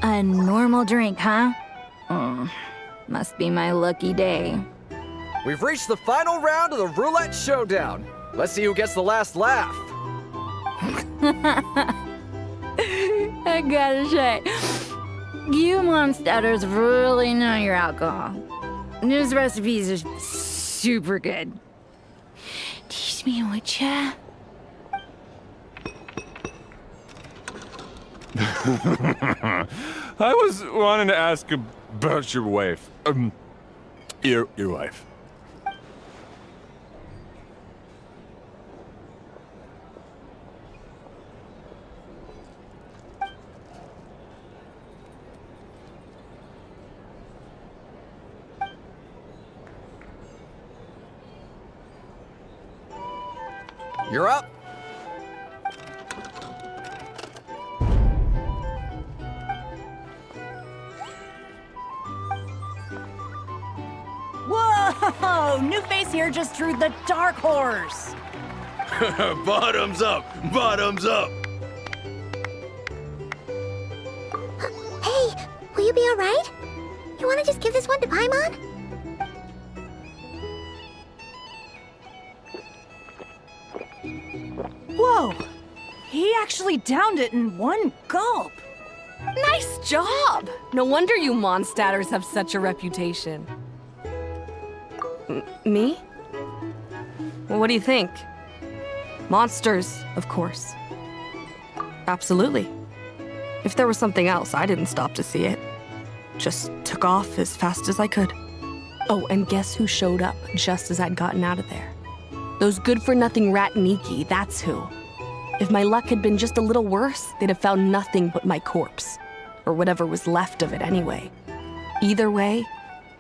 [SPEAKER 1] A normal drink, huh? Must be my lucky day.
[SPEAKER 11] We've reached the final round of the roulette showdown. Let's see who gets the last laugh.
[SPEAKER 1] I gotta say, you Mondstadters really know your alcohol. These recipes are super good. Teach me, would ya?
[SPEAKER 15] I was wanting to ask about your wife. Your wife.
[SPEAKER 11] you're up.
[SPEAKER 14] Whoa! New face here just drew the dark horse.
[SPEAKER 3] Bottoms up! Bottoms up!
[SPEAKER 2] Hey, will you be alright? You wanna just give this one to Paimon?
[SPEAKER 14] Whoa! He actually downed it in one gulp.
[SPEAKER 7] Nice job! No wonder you monstaters have such a reputation. Me? Well, what do you think? Monsters, of course. Absolutely. If there was something else, I didn't stop to see it. Just took off as fast as I could. Oh, and guess who showed up just as I'd gotten out of there? Those good-for-nothing rat Niki, that's who. If my luck had been just a little worse, they'd have found nothing but my corpse. Or whatever was left of it anyway. Either way,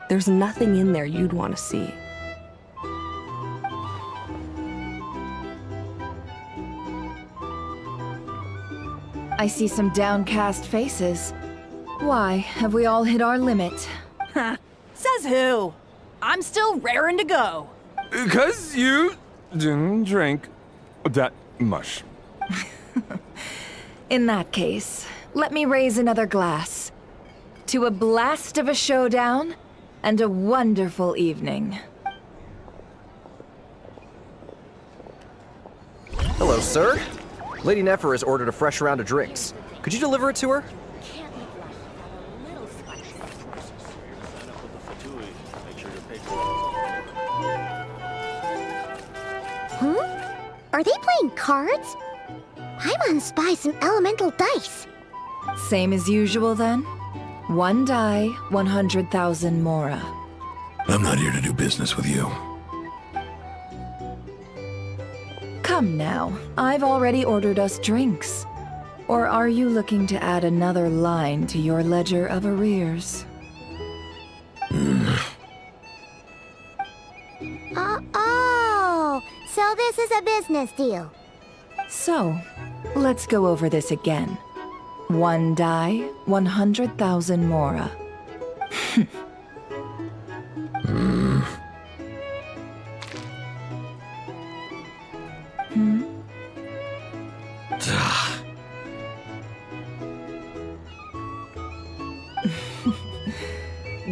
[SPEAKER 7] there's nothing in there you'd want to see.
[SPEAKER 10] I see some downcast faces. Why, have we all hit our limit?
[SPEAKER 14] Says who? I'm still raring to go.
[SPEAKER 15] 'Cause you didn't drink that much.
[SPEAKER 10] In that case, let me raise another glass. To a blast of a showdown and a wonderful evening.
[SPEAKER 11] Hello, sir. Lady Nefer has ordered a fresh round of drinks. Could you deliver it to her?
[SPEAKER 2] Are they playing cards? Paimon spies some elemental dice.
[SPEAKER 10] Same as usual then? One die, 100,000 mora.
[SPEAKER 3] I'm not here to do business with you.
[SPEAKER 10] Come now, I've already ordered us drinks. Or are you looking to add another line to your ledger of arrears?
[SPEAKER 2] Oh, so this is a business deal.
[SPEAKER 10] So, let's go over this again. One die, 100,000 mora.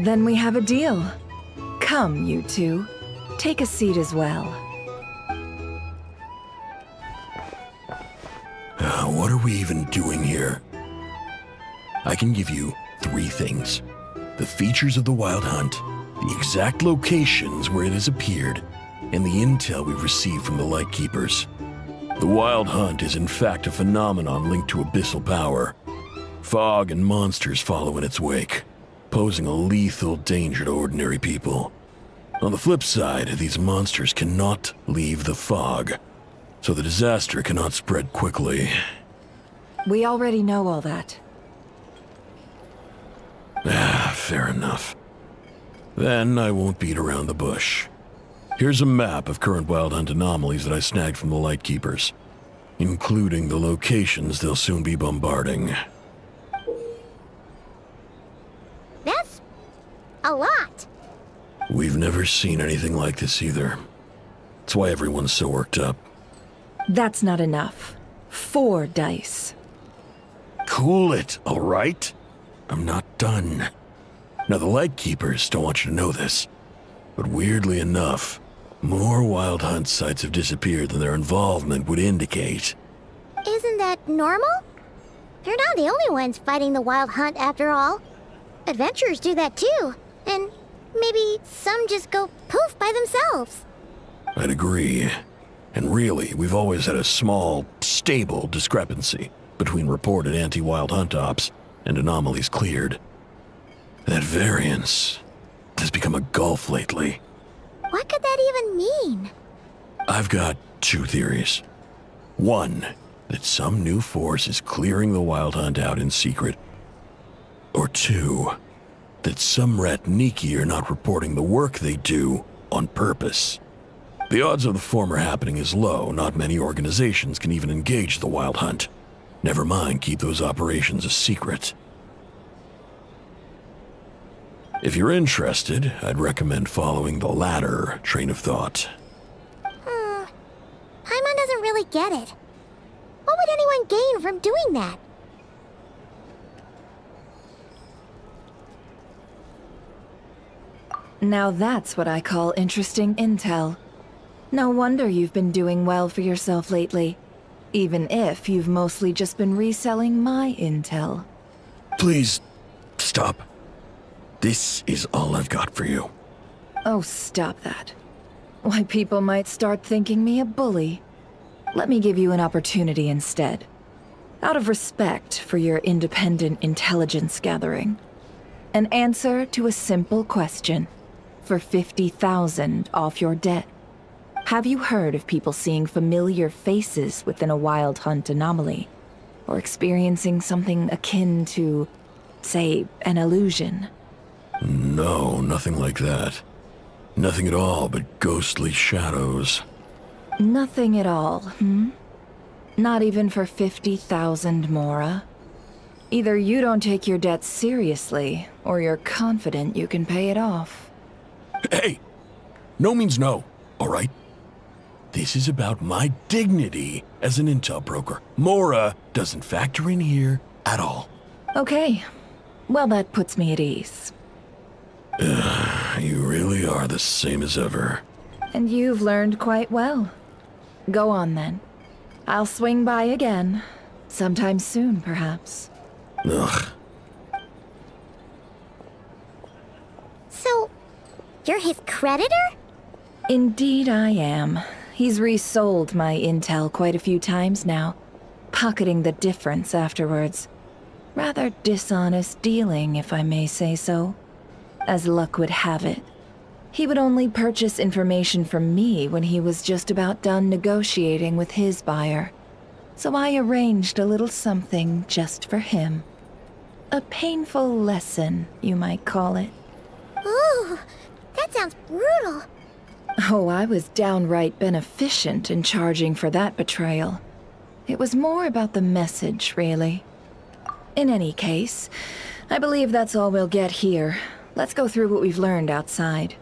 [SPEAKER 10] Then we have a deal. Come, you two. Take a seat as well.
[SPEAKER 3] What are we even doing here? I can give you 3 things. The features of the Wild Hunt, the exact locations where it has appeared, and the intel we've received from the Lightkeepers. The Wild Hunt is in fact a phenomenon linked to abyssal power. Fog and monsters follow in its wake, posing a lethal danger to ordinary people. On the flip side, these monsters cannot leave the fog, so the disaster cannot spread quickly.
[SPEAKER 10] We already know all that.
[SPEAKER 3] Fair enough. Then I won't beat around the bush. Here's a map of current Wild Hunt anomalies that I snagged from the Lightkeepers, including the locations they'll soon be bombarding.
[SPEAKER 2] That's a lot.
[SPEAKER 3] We've never seen anything like this either. That's why everyone's so worked up.
[SPEAKER 10] That's not enough. 4 dice.
[SPEAKER 3] Cool it, all right? I'm not done. Now, the Lightkeepers don't want you to know this, but weirdly enough, more Wild Hunt sites have disappeared than their involvement would indicate.
[SPEAKER 2] Isn't that normal? They're not the only ones fighting the Wild Hunt after all. Adventurers do that too, and maybe some just go poof by themselves.
[SPEAKER 3] I'd agree. And really, we've always had a small, stable discrepancy between reported anti-Wild Hunt ops and anomalies cleared. That variance has become a gulf lately.
[SPEAKER 2] What could that even mean?
[SPEAKER 3] I've got 2 theories. One, that some new force is clearing the Wild Hunt out in secret. Or 2, that some rat Niki are not reporting the work they do on purpose.
[SPEAKER 13] The odds of the former happening is low. Not many organizations can even engage the Wild Hunt. Never mind, keep those operations a secret. If you're interested, I'd recommend following the latter train of thought.
[SPEAKER 2] Paimon doesn't really get it. What would anyone gain from doing that?
[SPEAKER 10] Now that's what I call interesting intel. No wonder you've been doing well for yourself lately. Even if you've mostly just been reselling my intel.
[SPEAKER 13] Please, stop. This is all I've got for you.
[SPEAKER 10] Oh, stop that. Why, people might start thinking me a bully. Let me give you an opportunity instead. Out of respect for your independent intelligence gathering. An answer to a simple question. For 50,000 off your debt. Have you heard of people seeing familiar faces within a Wild Hunt anomaly? Or experiencing something akin to, say, an illusion?
[SPEAKER 13] No, nothing like that. Nothing at all but ghostly shadows.
[SPEAKER 10] Nothing at all, Not even for 50,000 Mora? Either you don't take your debt seriously, or you're confident you can pay it off.
[SPEAKER 13] Hey! No means no, all right? This is about my dignity as an intel broker. Mora doesn't factor in here at all.
[SPEAKER 10] Okay. Well, that puts me at ease.
[SPEAKER 13] You really are the same as ever.
[SPEAKER 10] And you've learned quite well. Go on, then. I'll swing by again. Sometime soon, perhaps.
[SPEAKER 13] Ugh.
[SPEAKER 2] So, you're his creditor?
[SPEAKER 10] Indeed I am. He's resold my intel quite a few times now, pocketing the difference afterwards. Rather dishonest dealing, if I may say so. As luck would have it, he would only purchase information from me when he was just about done negotiating with his buyer. So I arranged a little something just for him. A painful lesson, you might call it.
[SPEAKER 2] Ooh, that sounds brutal.
[SPEAKER 10] Oh, I was downright beneficent in charging for that betrayal. It was more about the message, really. In any case, I believe that's all we'll get here. Let's go through what we've learned outside.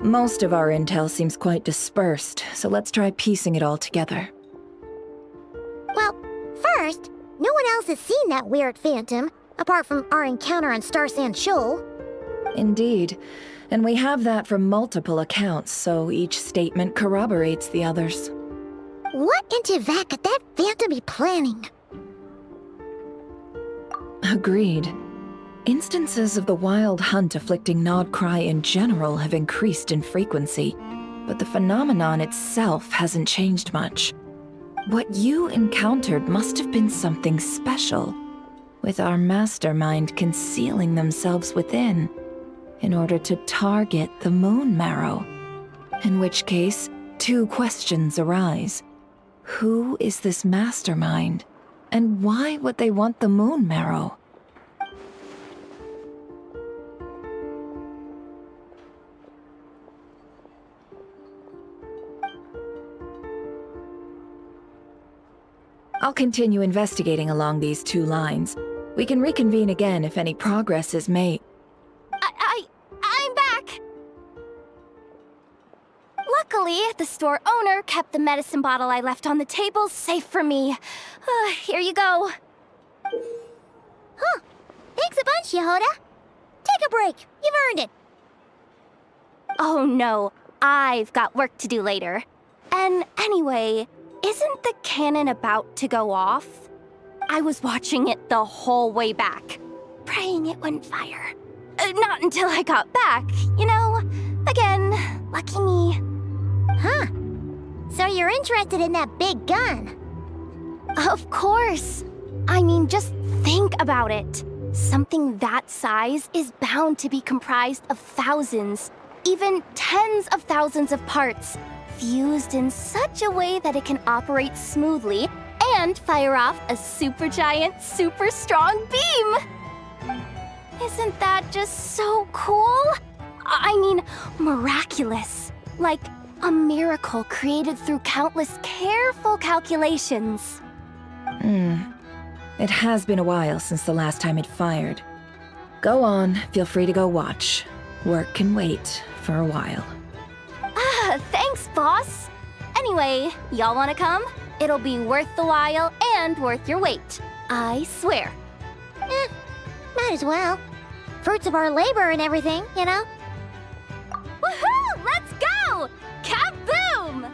[SPEAKER 10] Most of our intel seems quite dispersed, so let's try piecing it all together.
[SPEAKER 2] Well, first, no one else has seen that weird phantom, apart from our encounter on Star Sand Shoal.
[SPEAKER 10] Indeed, and we have that from multiple accounts, so each statement corroborates the others.
[SPEAKER 2] What in Teyvat could that phantom be planning?
[SPEAKER 10] Agreed. Instances of the Wild Hunt afflicting Nodcry in general have increased in frequency, but the phenomenon itself hasn't changed much. What you encountered must have been something special, with our mastermind concealing themselves within, in order to target the Moon Marrow. In which case, two questions arise. Who is this mastermind, and why would they want the Moon Marrow? I'll continue investigating along these two lines. We can reconvene again if any progress is made.
[SPEAKER 1] I'm back! Luckily, the store owner kept the medicine bottle I left on the table safe for me. Here you go.
[SPEAKER 2] Huh. Thanks a bunch, Yehoda. Take a break. You've earned it.
[SPEAKER 1] Oh no, I've got work to do later. And anyway, isn't the cannon about to go off? I was watching it the whole way back, praying it wouldn't fire. Not until I got back, you know? Again, lucky me.
[SPEAKER 2] Huh. So you're interested in that big gun?
[SPEAKER 1] Of course. I mean, just think about it. Something that size is bound to be comprised of thousands, even tens of thousands of parts, fused in such a way that it can operate smoothly and fire off a supergiant, super strong beam! Isn't that just so cool? I mean, miraculous. Like a miracle created through countless careful calculations.
[SPEAKER 10] It has been a while since the last time it fired. Go on, feel free to go watch. Work can wait for a while.
[SPEAKER 1] Thanks, boss. Anyway, y'all wanna come? It'll be worth the while and worth your wait. I swear.
[SPEAKER 2] Might as well. Fruits of our labor and everything, you know?
[SPEAKER 1] Woohoo! Let's go! Kaboom!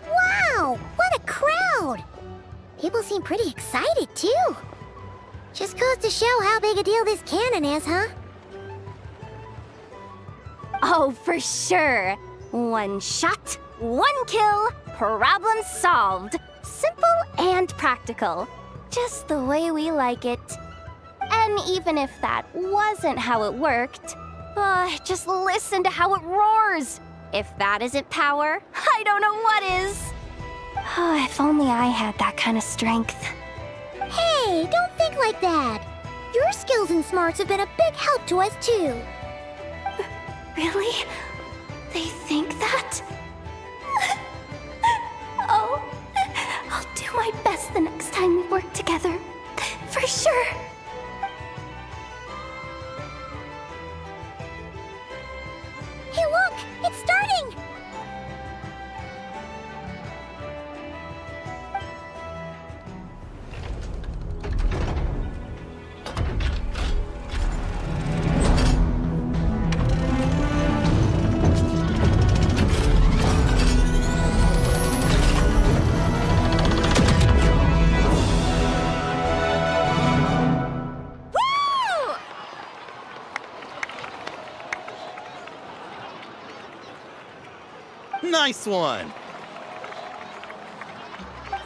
[SPEAKER 2] Wow! What a crowd! People seem pretty excited, too. Just goes to show how big a deal this cannon is, huh?
[SPEAKER 1] Oh, for sure. One shot, one kill, problem solved. Simple and practical. Just the way we like it. And even if that wasn't how it worked, just listen to how it roars. If that isn't power, I don't know what is. If only I had that kind of strength.
[SPEAKER 2] Hey, don't think like that. Your skills and smarts have been a big help to us, too.
[SPEAKER 1] Really? They think that? Oh, I'll do my best the next time we work together. For sure.
[SPEAKER 2] Hey, look! It's starting!
[SPEAKER 12] Nice one!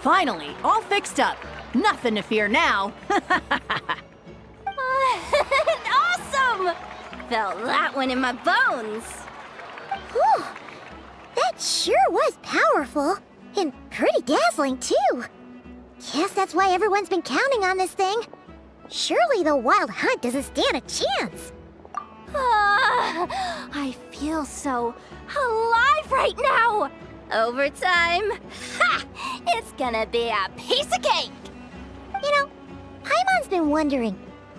[SPEAKER 14] Finally, all fixed up. Nothing to fear now.
[SPEAKER 1] Awesome! Felt that one in my bones.
[SPEAKER 2] Whew! That sure was powerful. And pretty dazzling, too. Guess that's why everyone's been counting on this thing. Surely the Wild Hunt doesn't stand a chance.
[SPEAKER 1] I feel so alive right now. Overtime, ha! It's gonna be a piece of cake.
[SPEAKER 2] You know, Paimon's been wondering,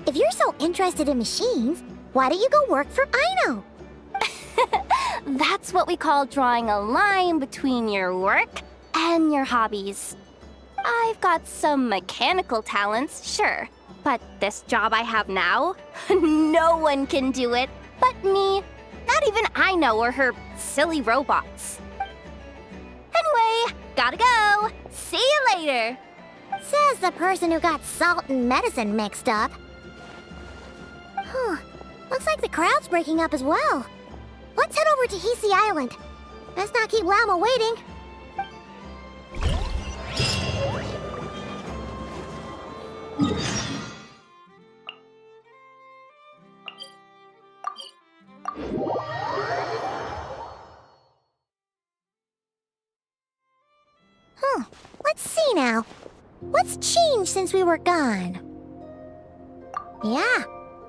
[SPEAKER 2] if you're so interested in machines, why don't you go work for Aino?
[SPEAKER 1] That's what we call drawing a line between your work and your hobbies. I've got some mechanical talents, sure. But this job I have now, no one can do it but me. Not even Aino or her silly robots. Anyway, gotta go. See you later.
[SPEAKER 2] Says the person who got salt and medicine mixed up. Looks like the crowd's breaking up as well. Let's head over to Hisi Island. Let's not keep Lama waiting. Let's see now. What's changed since we were gone? Yeah,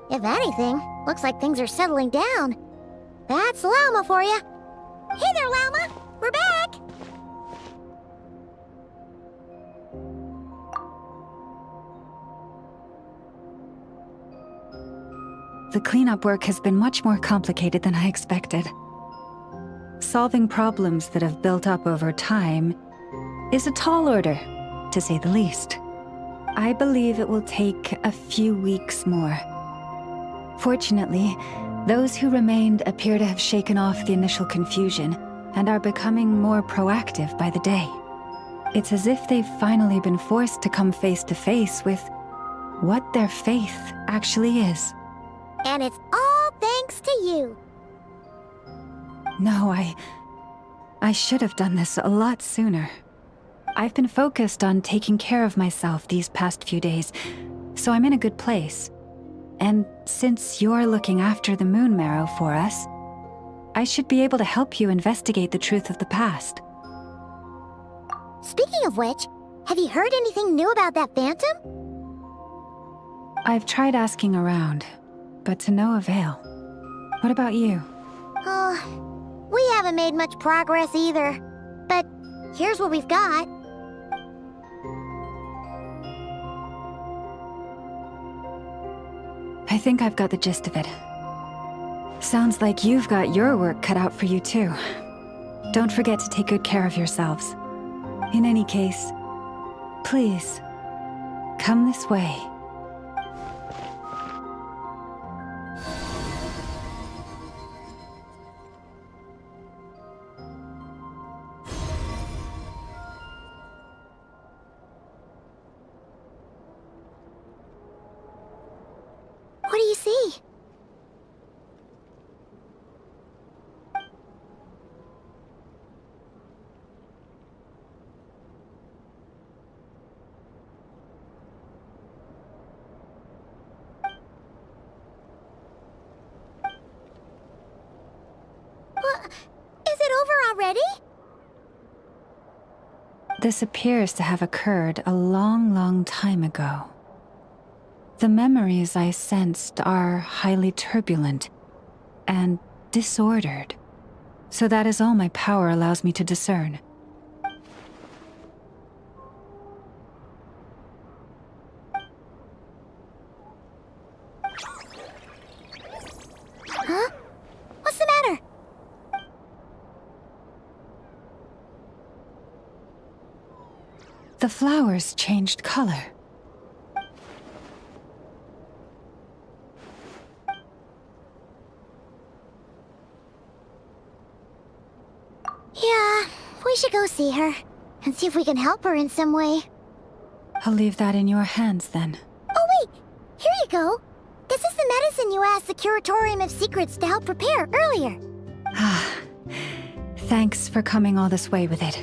[SPEAKER 2] if anything, looks like things are settling down. That's Llama for you. Hey there, Llama. We're back.
[SPEAKER 16] The cleanup work has been much more complicated than I expected. Solving problems that have built up over time is a tall order, to say the least. I believe it will take a few weeks more. Fortunately, those who remained appear to have shaken off the initial confusion and are becoming more proactive by the day. It's as if they've finally been forced to come face to face with what their faith actually is.
[SPEAKER 2] And it's all thanks to you.
[SPEAKER 16] No, I should have done this a lot sooner. I've been focused on taking care of myself these past few days, so I'm in a good place. And since you're looking after the moon marrow for us, I should be able to help you investigate the truth of the past.
[SPEAKER 2] Speaking of which, have you heard anything new about that phantom?
[SPEAKER 16] I've tried asking around, but to no avail. What about you?
[SPEAKER 2] We haven't made much progress either. But here's what we've got.
[SPEAKER 16] I think I've got the gist of it. Sounds like you've got your work cut out for you too. Don't forget to take good care of yourselves. In any case, please, come this way.
[SPEAKER 2] What do you see? What? Is it over already?
[SPEAKER 16] This appears to have occurred a long, long time ago. The memories I sensed are highly turbulent and disordered, so that is all my power allows me to discern.
[SPEAKER 2] Huh? What's the matter?
[SPEAKER 16] The flowers changed color.
[SPEAKER 2] Yeah, we should go see her and see if we can help her in some way.
[SPEAKER 16] I'll leave that in your hands then.
[SPEAKER 2] Oh wait, here you go. This is the medicine you asked the Curatorium of Secrets to help prepare earlier.
[SPEAKER 16] Ah, thanks for coming all this way with it.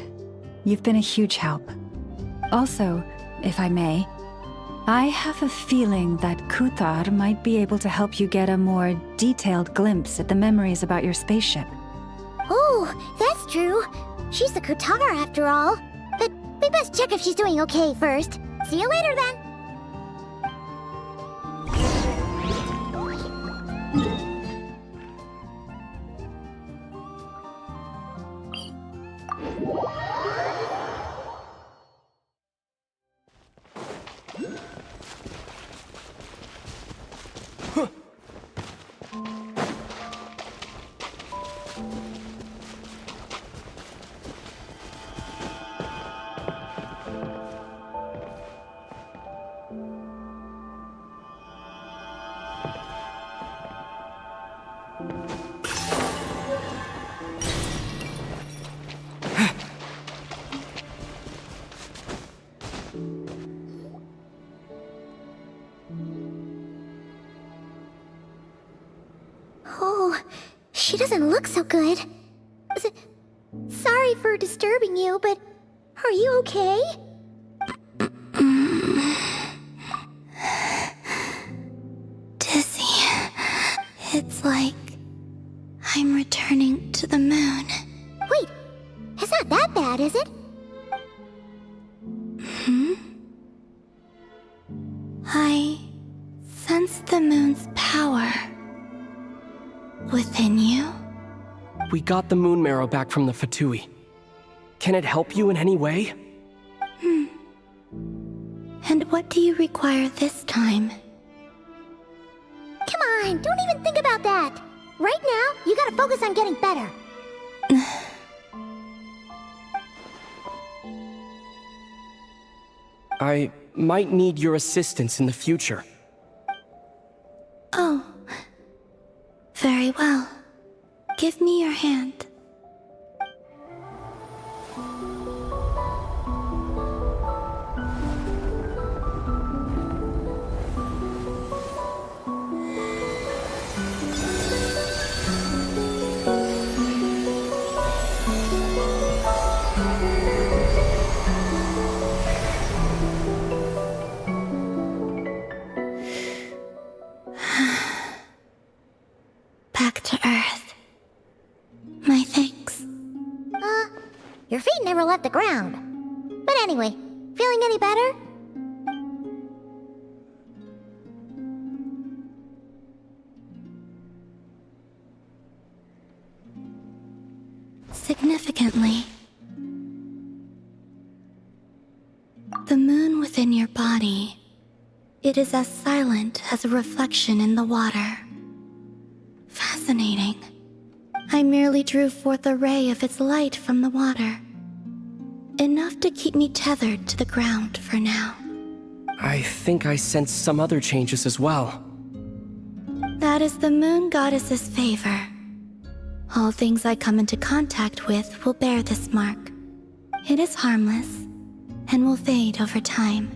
[SPEAKER 16] You've been a huge help. Also, if I may, I have a feeling that Kuthar might be able to help you get a more detailed glimpse at the memories about your spaceship.
[SPEAKER 2] Oh, that's true. She's the Kutara after all. But we best check if she's doing okay first. See you later then. Oh, she doesn't look so good. Sorry for disturbing you, but are you okay?
[SPEAKER 1] Dizzy. It's like I'm returning to the moon.
[SPEAKER 2] Wait, it's not that bad, is it?
[SPEAKER 1] I sense the moon's power within you.
[SPEAKER 17] We got the moon marrow back from the Fatui. Can it help you in any way?
[SPEAKER 1] And what do you require this time?
[SPEAKER 2] Come on, don't even think about that. Right now, you gotta focus on getting better.
[SPEAKER 17] I might need your assistance in the future.
[SPEAKER 1] Oh. Very well. Give me your hand.
[SPEAKER 2] Back to Earth. My thanks. Your feet never left the ground. But anyway, feeling any better? Significantly, the moon within your body, it is as silent as a reflection in the water. Fascinating. I merely drew forth a ray of its light from the water. Enough to keep me tethered to the ground for now.
[SPEAKER 17] I think I sense some other changes as well.
[SPEAKER 2] That is the moon goddess's favor. All things I come into contact with will bear this mark. It is harmless and will fade over time.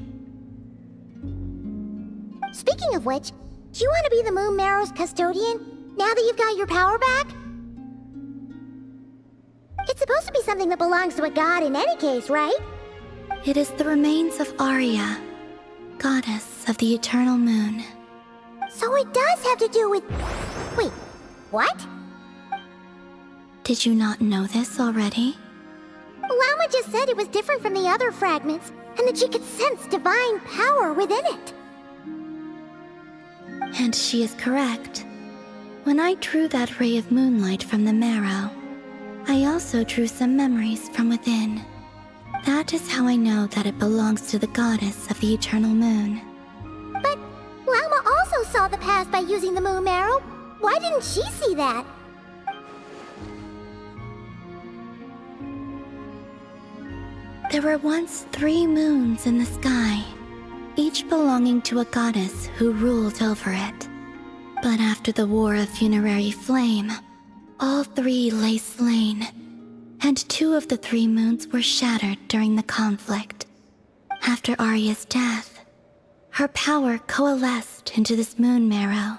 [SPEAKER 2] Speaking of which, do you want to be the Moon Marrow's custodian now that you've got your power back? It's supposed to be something that belongs to a god in any case, right? It is the remains of Arya, goddess of the eternal moon. So it does have to do with... Wait, what? Did you not know this already? Lama just said it was different from the other fragments, and that she could sense divine power within it. And she is correct. When I drew that ray of moonlight from the marrow, I also drew some memories from within. That is how I know that it belongs to the goddess of the eternal moon. But Lama also saw the past by using the moon marrow. Why didn't she see that? There were once 3 moons in the sky, each belonging to a goddess who ruled over it. But after the War of Funerary Flame, all 3 lay slain, and 2 of the 3 moons were shattered during the conflict. After Arya's death, her power coalesced into this moon marrow.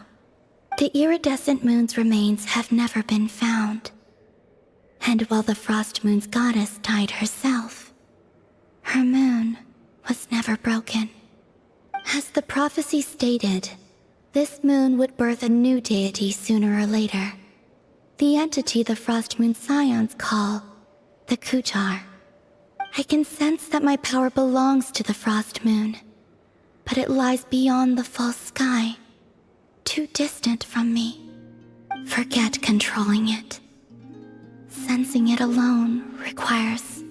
[SPEAKER 2] The iridescent moon's remains have never been found. And while the Frost Moon's goddess died herself, her moon was never broken. As the prophecy stated, this moon would birth a new deity sooner or later. The entity the Frost Moon Scions call the Kutar. I can sense that my power belongs to the Frost Moon, but it lies beyond the false sky, too distant from me. Forget controlling it. Sensing it alone requires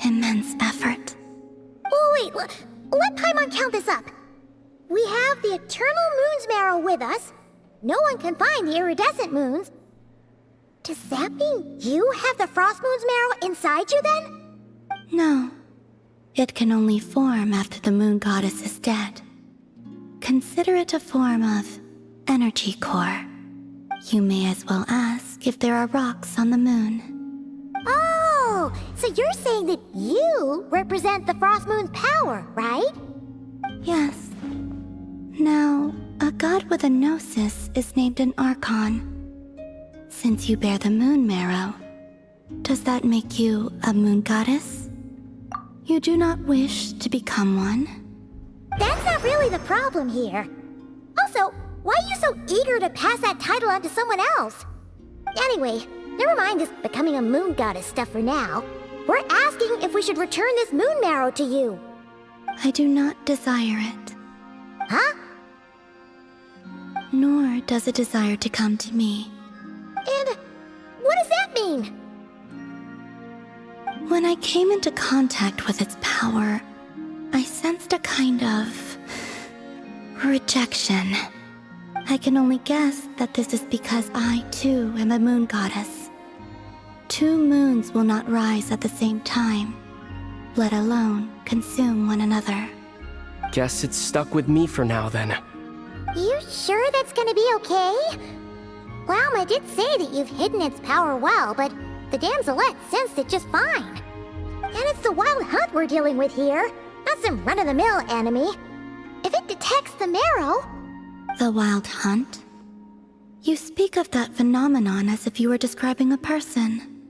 [SPEAKER 2] immense effort. Oh wait, let Paimon count this up. We have the Eternal Moon's marrow with us. No one can find the iridescent moons. Does that mean you have the Frost Moon's marrow inside you then? No. It can only form after the moon goddess is dead. Consider it a form of energy core. You may as well ask if there are rocks on the moon. Oh, so you're saying that you represent the Frost Moon's power, right? Yes. Now, a god with a gnosis is named an Archon. Since you bear the moon marrow, does that make you a moon goddess? You do not wish to become one? That's not really the problem here. Also, why are you so eager to pass that title on to someone else? Anyway, never mind this becoming a moon goddess stuff for now. We're asking if we should return this moon marrow to you. I do not desire it. Huh? Nor does it desire to come to me. And what does that mean? When I came into contact with its power, I sensed a kind of rejection. I can only guess that this is because I, too, am a moon goddess. 2 moons will not rise at the same time, let alone consume one another.
[SPEAKER 17] Guess it's stuck with me for now then.
[SPEAKER 2] You sure that's gonna be okay? Lama did say that you've hidden its power well, but the damselette sensed it just fine. And it's the wild hunt we're dealing with here, not some run-of-the-mill enemy. If it detects the marrow... The wild hunt? You speak of that phenomenon as if you were describing a person.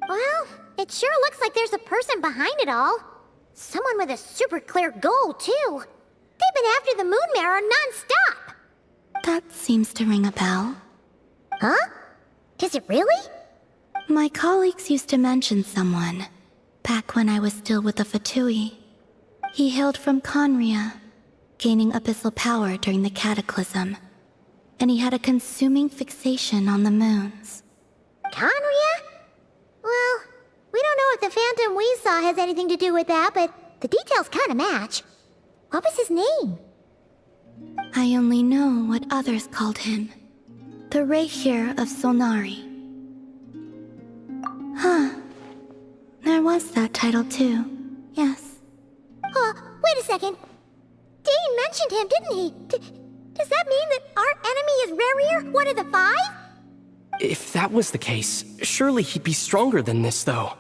[SPEAKER 2] Well, It sure looks like there's a person behind it all. Someone with a super clear goal, too. They've been after the moon marrow non-stop.
[SPEAKER 18] That seems to ring a bell.
[SPEAKER 2] Huh? Is it really?
[SPEAKER 18] My colleagues used to mention someone, back when I was still with the Fatui. He hailed from Conria, gaining abyssal power during the Cataclysm, and he had a consuming fixation on the moons.
[SPEAKER 2] Conria? Well, we don't know if the phantom we saw has anything to do with that, but the details kinda match. What was his name?
[SPEAKER 18] I only know what others called him. The Rehir of Solnari. Huh. There was that title too. Yes.
[SPEAKER 2] Wait a second. Dane mentioned him, didn't he? Does that mean that our enemy is Rerir, one of the 5?
[SPEAKER 17] If that was the case, surely he'd be stronger than this, though.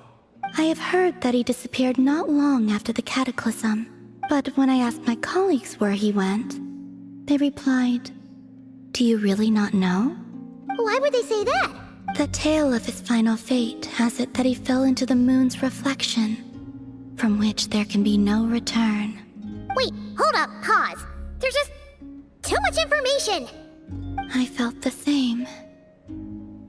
[SPEAKER 18] I have heard that he disappeared not long after the Cataclysm, but when I asked my colleagues where he went, they replied, "Do you really not know?"
[SPEAKER 2] Why would they say that?
[SPEAKER 18] The tale of his final fate has it that he fell into the moon's reflection, from which there can be no return.
[SPEAKER 2] Wait, hold up, pause. There's just too much information.
[SPEAKER 18] I felt the same.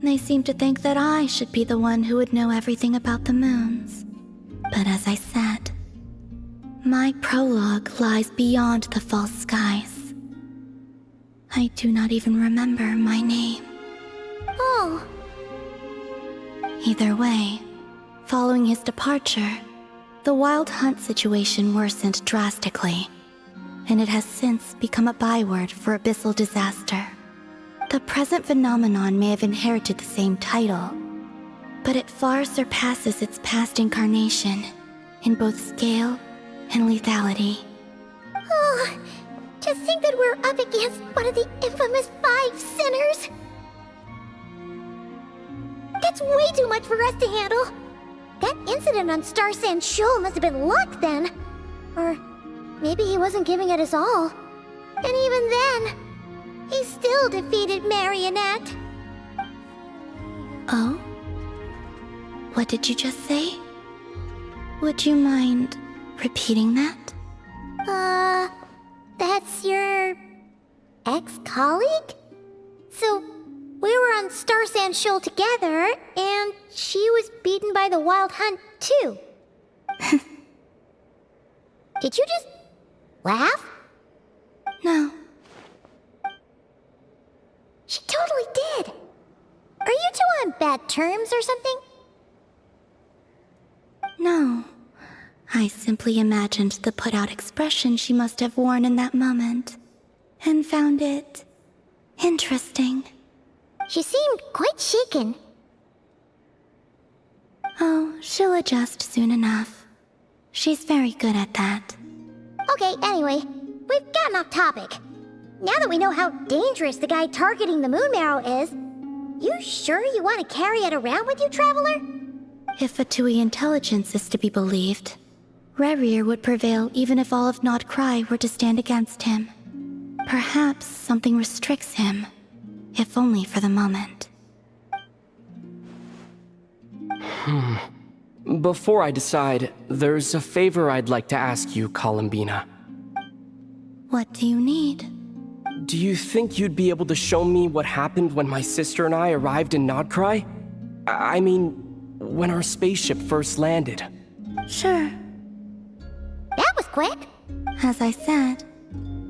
[SPEAKER 18] They seemed to think that I should be the one who would know everything about the moons. But as I said, my prologue lies beyond the false skies. I do not even remember my name.
[SPEAKER 2] Oh.
[SPEAKER 18] Either way, following his departure, the Wild Hunt situation worsened drastically, and it has since become a byword for abyssal disaster. The present phenomenon may have inherited the same title, but it far surpasses its past incarnation in both scale and lethality.
[SPEAKER 2] Oh, to think that we're up against one of the infamous 5 sinners. That's way too much for us to handle. That incident on Star Sand Shoal must have been luck then. Or maybe he wasn't giving it his all. And even then, he still defeated Marionette.
[SPEAKER 18] Oh? What did you just say? Would you mind repeating that?
[SPEAKER 2] That's your ex-colleague? So, we were on Star Sand Shoal together, and she was beaten by the Wild Hunt, too. Did you just laugh?
[SPEAKER 18] No.
[SPEAKER 2] She totally did. Are you two on bad terms or something?
[SPEAKER 18] No. I simply imagined the put-out expression she must have worn in that moment, and found it interesting.
[SPEAKER 2] She seemed quite shaken.
[SPEAKER 18] Oh, she'll adjust soon enough. She's very good at that.
[SPEAKER 2] Okay, anyway, we've gotten off topic. Now that we know how dangerous the guy targeting the moon marrow is, you sure you want to carry it around with you, Traveler?
[SPEAKER 18] If Fatui intelligence is to be believed, Rerir would prevail even if all of Nod Cry were to stand against him. Perhaps something restricts him, if only for the moment.
[SPEAKER 17] Before I decide, there's a favor I'd like to ask you, Columbina.
[SPEAKER 18] What do you need?
[SPEAKER 17] Do you think you'd be able to show me what happened when my sister and I arrived in Nodcry? I mean, when our spaceship first landed.
[SPEAKER 18] Sure.
[SPEAKER 2] That was quick.
[SPEAKER 18] As I said,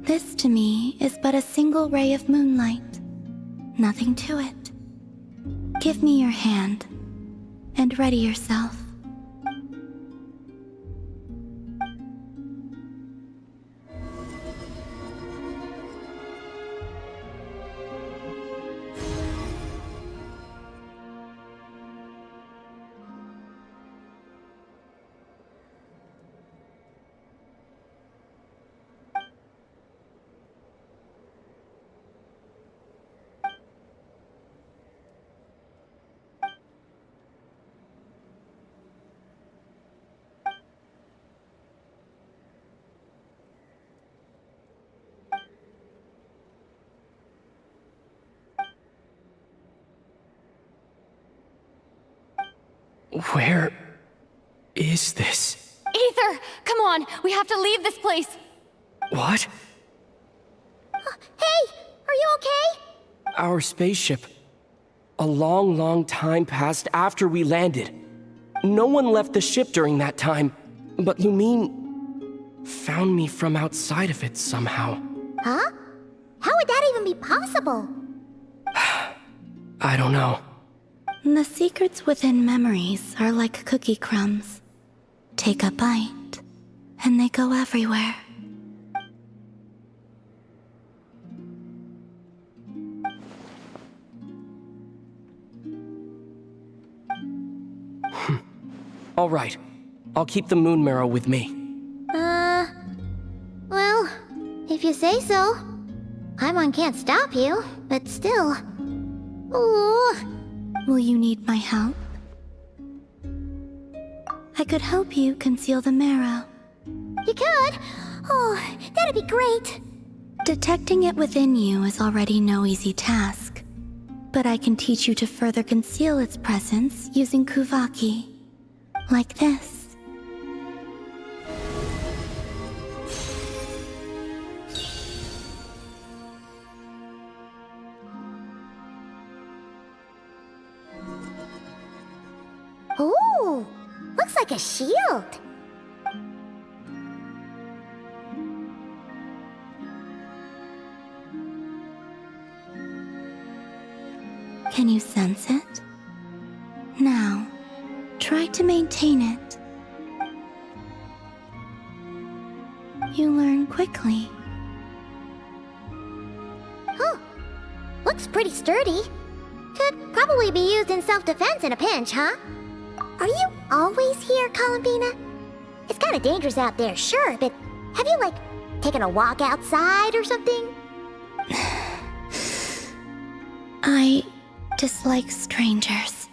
[SPEAKER 18] this to me is but a single ray of moonlight. Nothing to it. Give me your hand, and ready yourself.
[SPEAKER 17] is this?
[SPEAKER 1] Ether, come on, we have to leave this place.
[SPEAKER 17] What?
[SPEAKER 2] Hey, are you okay?
[SPEAKER 17] Our spaceship. A long, long time passed after we landed. No one left the ship during that time, but Lumine found me from outside of it somehow.
[SPEAKER 2] Huh? How would that even be possible?
[SPEAKER 17] I don't know.
[SPEAKER 18] The secrets within memories are like cookie crumbs. Take a bite, and they go everywhere.
[SPEAKER 17] All right. I'll keep the moon marrow with me.
[SPEAKER 2] Well, if you say so. Paimon can't stop you, but still. Ooh.
[SPEAKER 18] Will you need my help? I could help you conceal the marrow.
[SPEAKER 2] You could? Oh, that'd be great.
[SPEAKER 18] Detecting it within you is already no easy task. But I can teach you to further conceal its presence using Kuvaki. Like this.
[SPEAKER 2] Ooh, looks like a shield.
[SPEAKER 18] Can you sense it? Now, try to maintain it. You learn quickly.
[SPEAKER 2] Huh. Looks pretty sturdy. Could probably be used in self-defense in a pinch, huh? Are you always here, Columbina? It's kinda dangerous out there, sure, but have you, taken a walk outside or something?
[SPEAKER 18] I dislike strangers.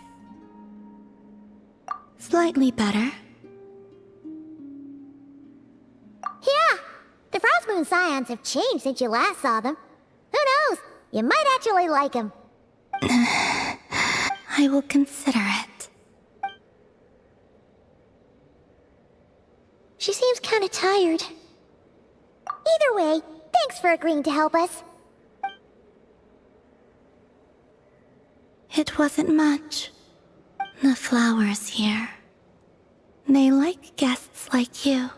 [SPEAKER 18] Slightly better.
[SPEAKER 2] Yeah, the Frost Moon Scions have changed since you last saw them. Who knows? You might actually like them.
[SPEAKER 18] I will consider it.
[SPEAKER 2] She seems kinda tired. Either way, thanks for agreeing to help us.
[SPEAKER 18] It wasn't much. The flowers here. They like guests like you.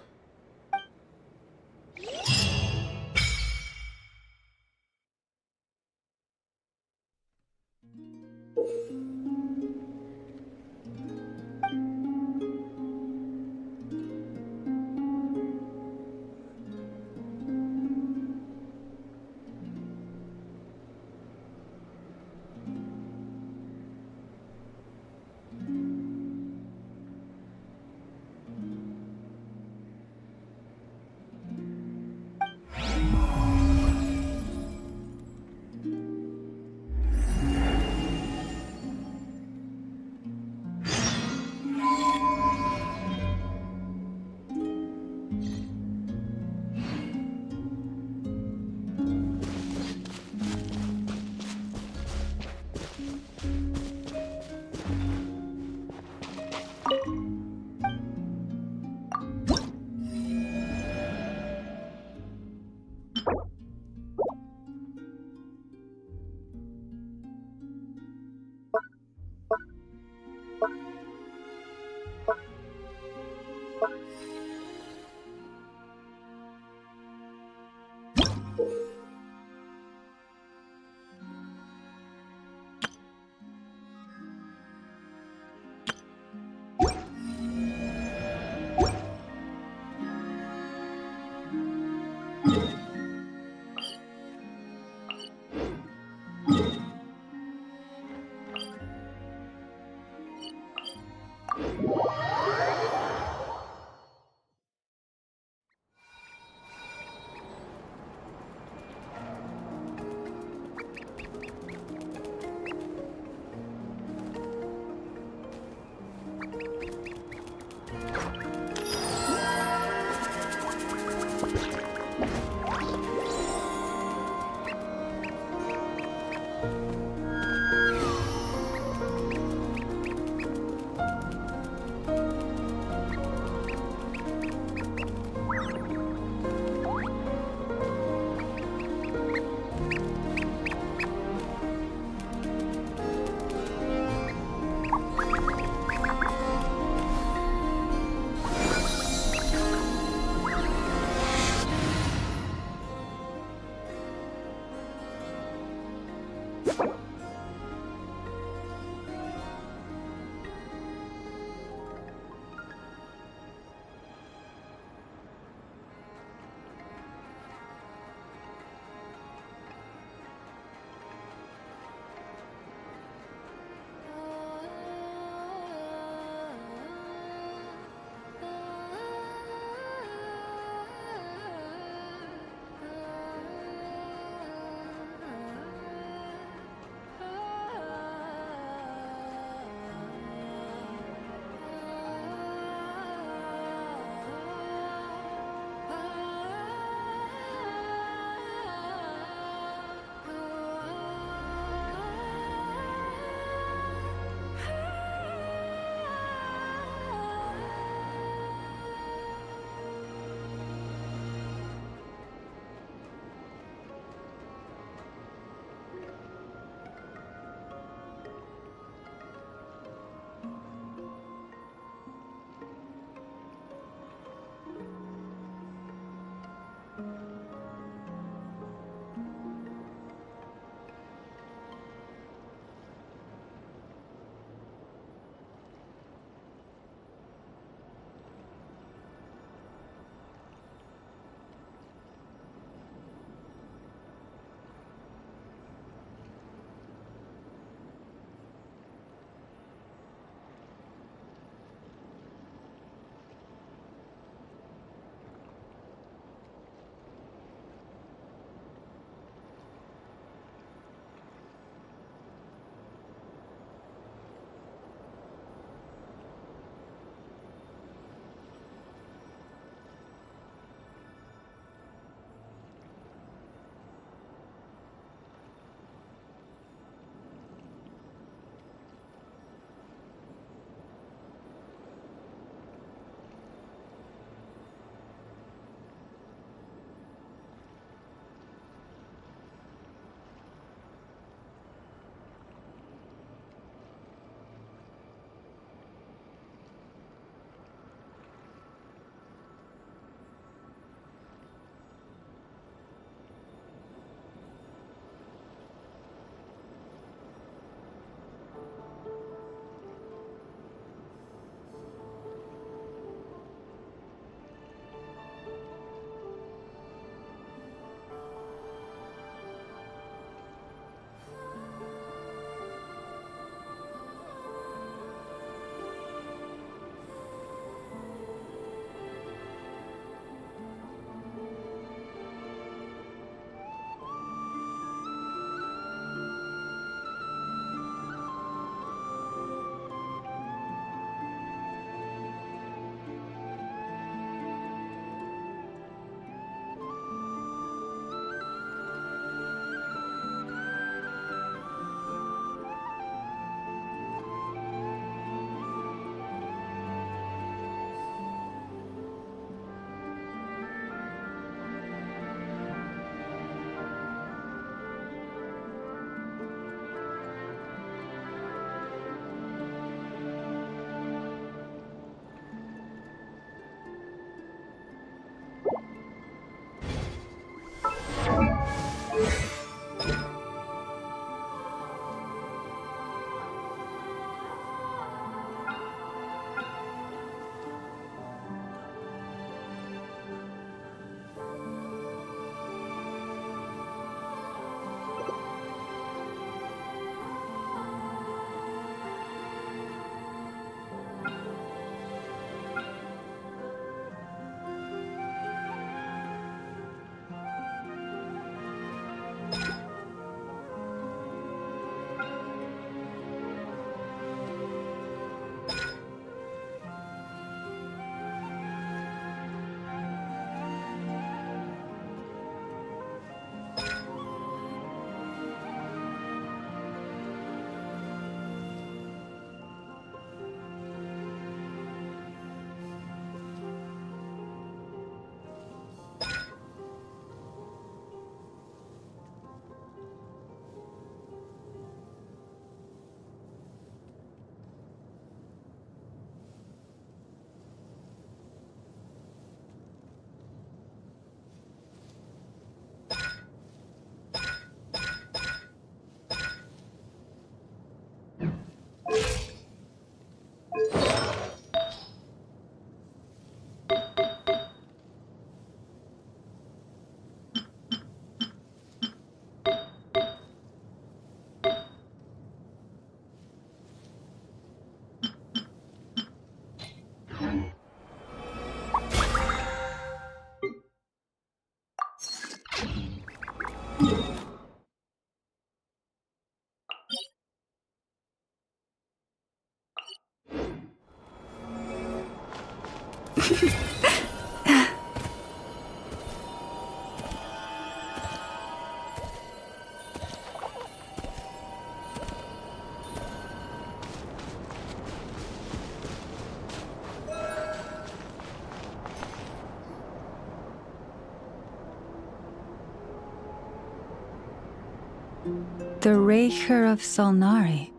[SPEAKER 16] The Raker of Solnari.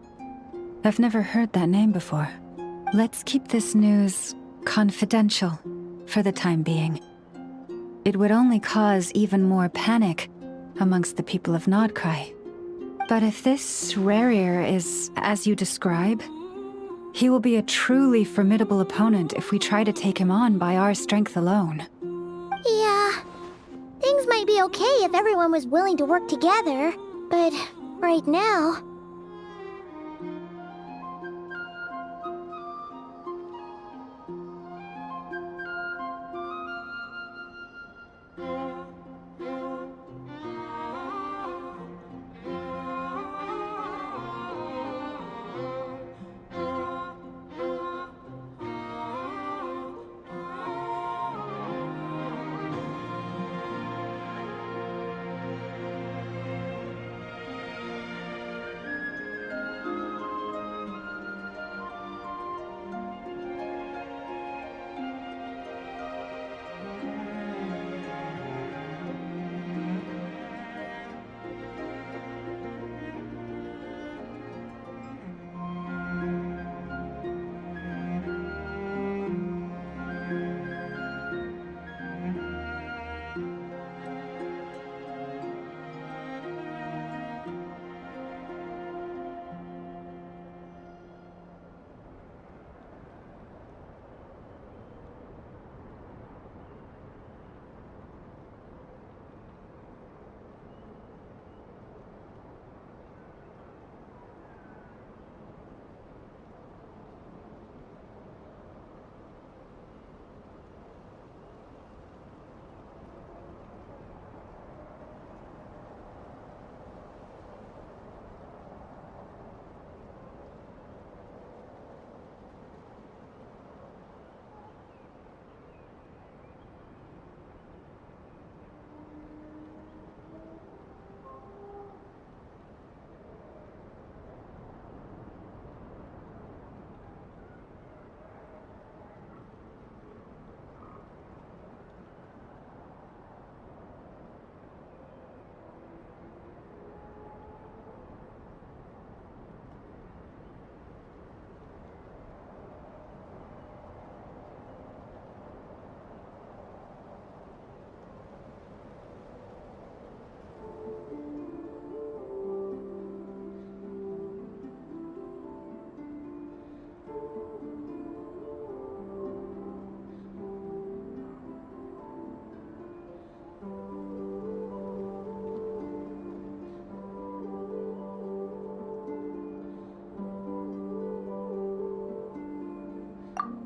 [SPEAKER 16] I've never heard that name before. Let's keep this news confidential for the time being. It would only cause even more panic amongst the people of Nodcry. But if this Rarir is as you describe, he will be a truly formidable opponent if we try to take him on by our strength alone.
[SPEAKER 2] Yeah. Things might be okay if everyone was willing to work together, but right now...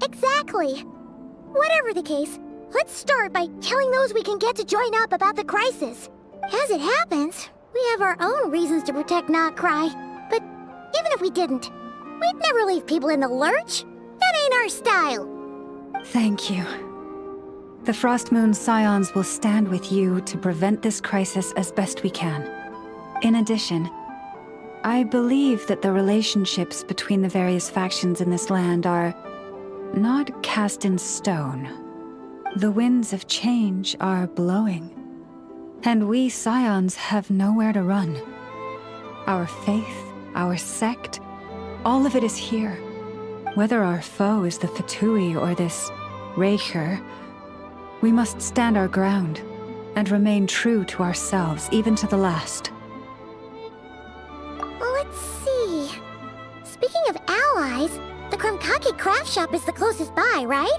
[SPEAKER 2] Exactly. Whatever the case, let's start by telling those we can get to join up about the crisis. As it happens, we have our own reasons to protect Nodcry. But even if we didn't, we'd never leave people in the lurch. That ain't our style.
[SPEAKER 16] Thank you. The Frostmoon Scions will stand with you to prevent this crisis as best we can. In addition, I believe that the relationships between the various factions in this land are not cast in stone. The winds of change are blowing, and we Scions have nowhere to run. Our faith, our sect, all of it is here. Whether our foe is the Fatui or this Raker, we must stand our ground and remain true to ourselves, even to the last.
[SPEAKER 2] Let's see. Speaking of allies, the Krumkake craft shop is the closest by, right?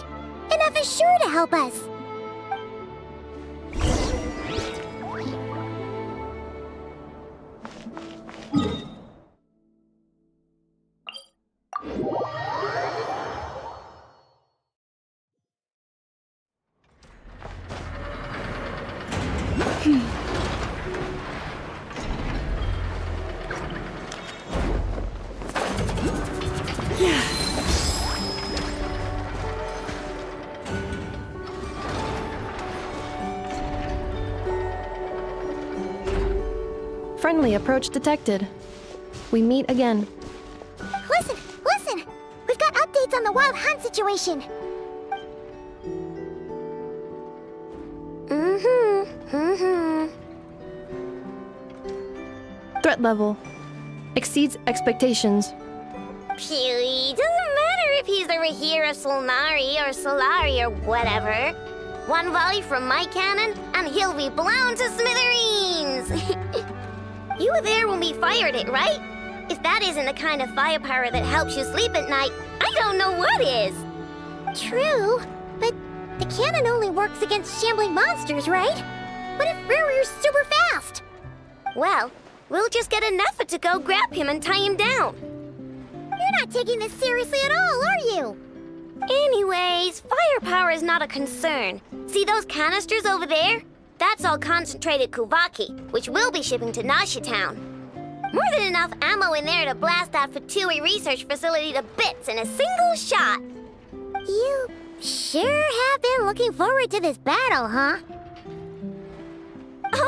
[SPEAKER 2] And F is sure to help us.
[SPEAKER 5] Friendly approach detected. We meet again.
[SPEAKER 2] Listen! Listen! We've got updates on the wild hunt situation!
[SPEAKER 5] Threat level exceeds expectations.
[SPEAKER 2] Phew, doesn't matter if he's the Rahira Solnari or Solari or whatever. One volley from my cannon, and he'll be blown to smithereens! You were there when we fired it, right? If that isn't the kind of firepower that helps you sleep at night, I don't know what is! True, but the cannon only works against shambling monsters, right? What if Rarir's super fast? Well, we'll just get a Neffa to go grab him and tie him down. You're not taking this seriously at all, are you? Anyways, firepower is not a concern. See those canisters over there? That's all concentrated Kuvaki, which we'll be shipping to Nashi Town. More than enough ammo in there to blast that Fatui research facility to bits in a single shot. You sure have been looking forward to this battle, huh?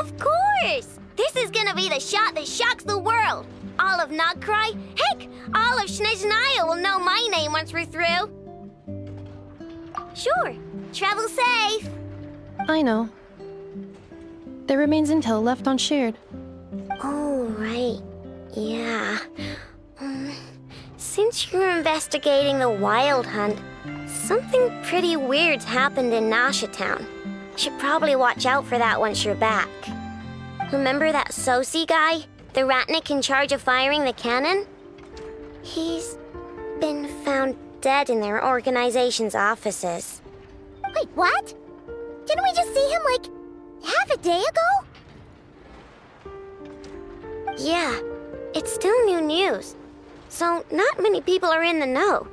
[SPEAKER 2] Of course! This is gonna be the shot that shocks the world. All of Nagkrai, heck, all of Snezhnaya will know my name once we're through. Sure, travel safe.
[SPEAKER 5] I know. There remains intel left unshared.
[SPEAKER 2] Oh, right. Yeah. Since you're investigating the Wild Hunt, something pretty weird's happened in Nasha Town. Should probably watch out for that once you're back. Remember that Sosi guy? The Ratnik in charge of firing the cannon? He's been found dead in their organization's offices. Wait, what? Didn't we just see him, like, half a day ago? Yeah, it's still new news. So not many people are in the know.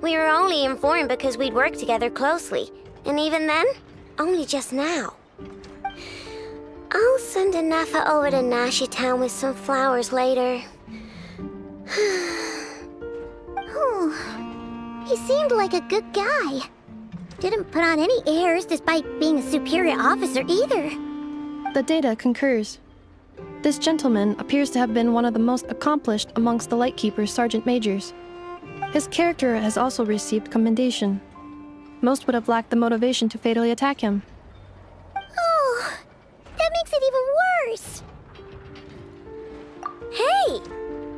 [SPEAKER 2] We were only informed because we'd worked together closely. And even then, only just now. I'll send a Neffa over to Nashi Town with some flowers later. Oh, he seemed like a good guy. Didn't put on any airs despite being a superior officer either.
[SPEAKER 5] The data concurs. This gentleman appears to have been one of the most accomplished amongst the Lightkeeper's sergeant majors. His character has also received commendation. Most would have lacked the motivation to fatally attack him.
[SPEAKER 2] Oh, that makes it even worse. Hey,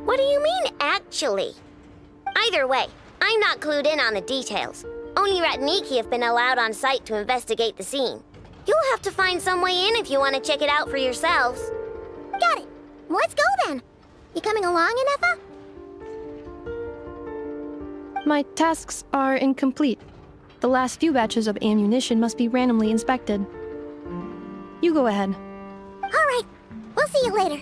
[SPEAKER 2] what do you mean, actually? Either way, I'm not clued in on the details. Only Ratniki have been allowed on site to investigate the scene. You'll have to find some way in if you want to check it out for yourselves. Got it. Let's go then. You coming along, Anefa?
[SPEAKER 5] My tasks are incomplete. The last few batches of ammunition must be randomly inspected. You go ahead.
[SPEAKER 2] All right. We'll see you later.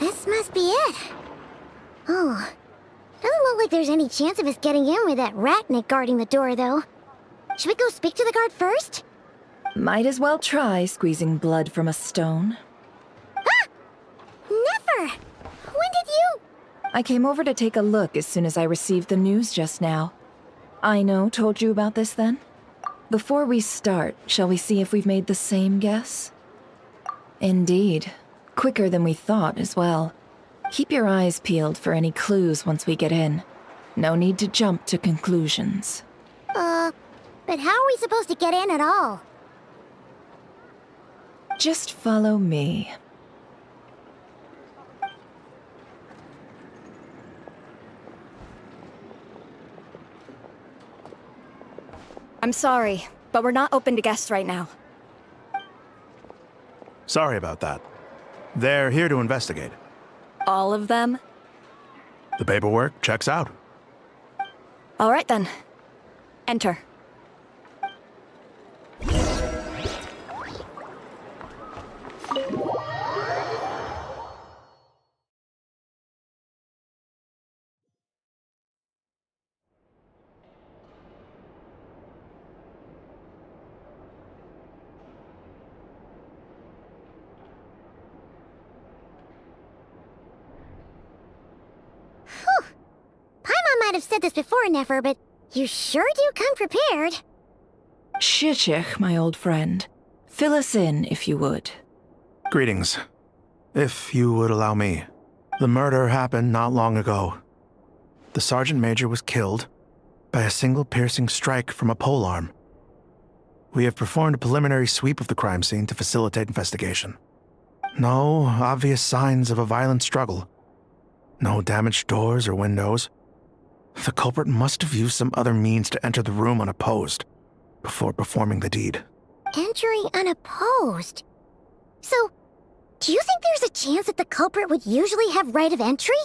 [SPEAKER 2] This must be it. Oh, doesn't look like there's any chance of us getting in with that Ratnik guarding the door, though. Should we go speak to the guard first?
[SPEAKER 10] Might as well try squeezing blood from a stone.
[SPEAKER 2] Ah! Never! When did you...
[SPEAKER 10] I came over to take a look as soon as I received the news just now. Aino told you about this then? Before we start, shall we see if we've made the same guess? Indeed. Quicker than we thought as well. Keep your eyes peeled for any clues once we get in. No need to jump to conclusions.
[SPEAKER 2] But how are we supposed to get in at all?
[SPEAKER 10] Just follow me.
[SPEAKER 19] I'm sorry, but we're not open to guests right now.
[SPEAKER 20] Sorry about that. They're here to investigate.
[SPEAKER 19] All of them?
[SPEAKER 20] The paperwork checks out.
[SPEAKER 19] All right then. Enter.
[SPEAKER 2] Paimon might have said this before, Nefer, but you sure do come prepared.
[SPEAKER 10] Shishich, my old friend. Fill us in, if you would.
[SPEAKER 20] Greetings. If you would allow me. The murder happened not long ago. The Sergeant Major was killed by a single piercing strike from a polearm. We have performed a preliminary sweep of the crime scene to facilitate investigation. No obvious signs of a violent struggle. No damaged doors or windows. The culprit must have used some other means to enter the room unopposed before performing the deed.
[SPEAKER 2] Entering unopposed. So, do you think there's a chance that the culprit would usually have right of entry?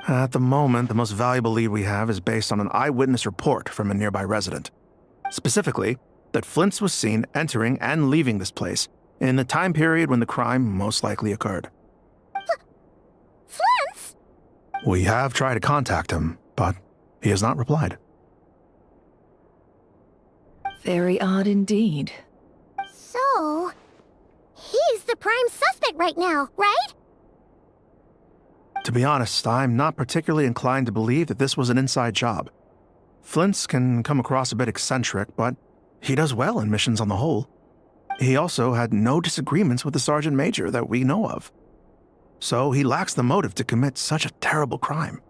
[SPEAKER 20] At the moment, the most valuable lead we have is based on an eyewitness report from a nearby resident. Specifically, that Flint's was seen entering and leaving this place in the time period when the crime most likely occurred.
[SPEAKER 2] Flint's?
[SPEAKER 20] We have tried to contact him, but he has not replied.
[SPEAKER 10] Very odd indeed.
[SPEAKER 2] So, he's the prime suspect right now, right?
[SPEAKER 20] To be honest, I'm not particularly inclined to believe that this was an inside job. Flint's can come across a bit eccentric, but he does well in missions on the whole. He also had no disagreements with the Sergeant Major that we know of. So he lacks the motive to commit such a terrible crime.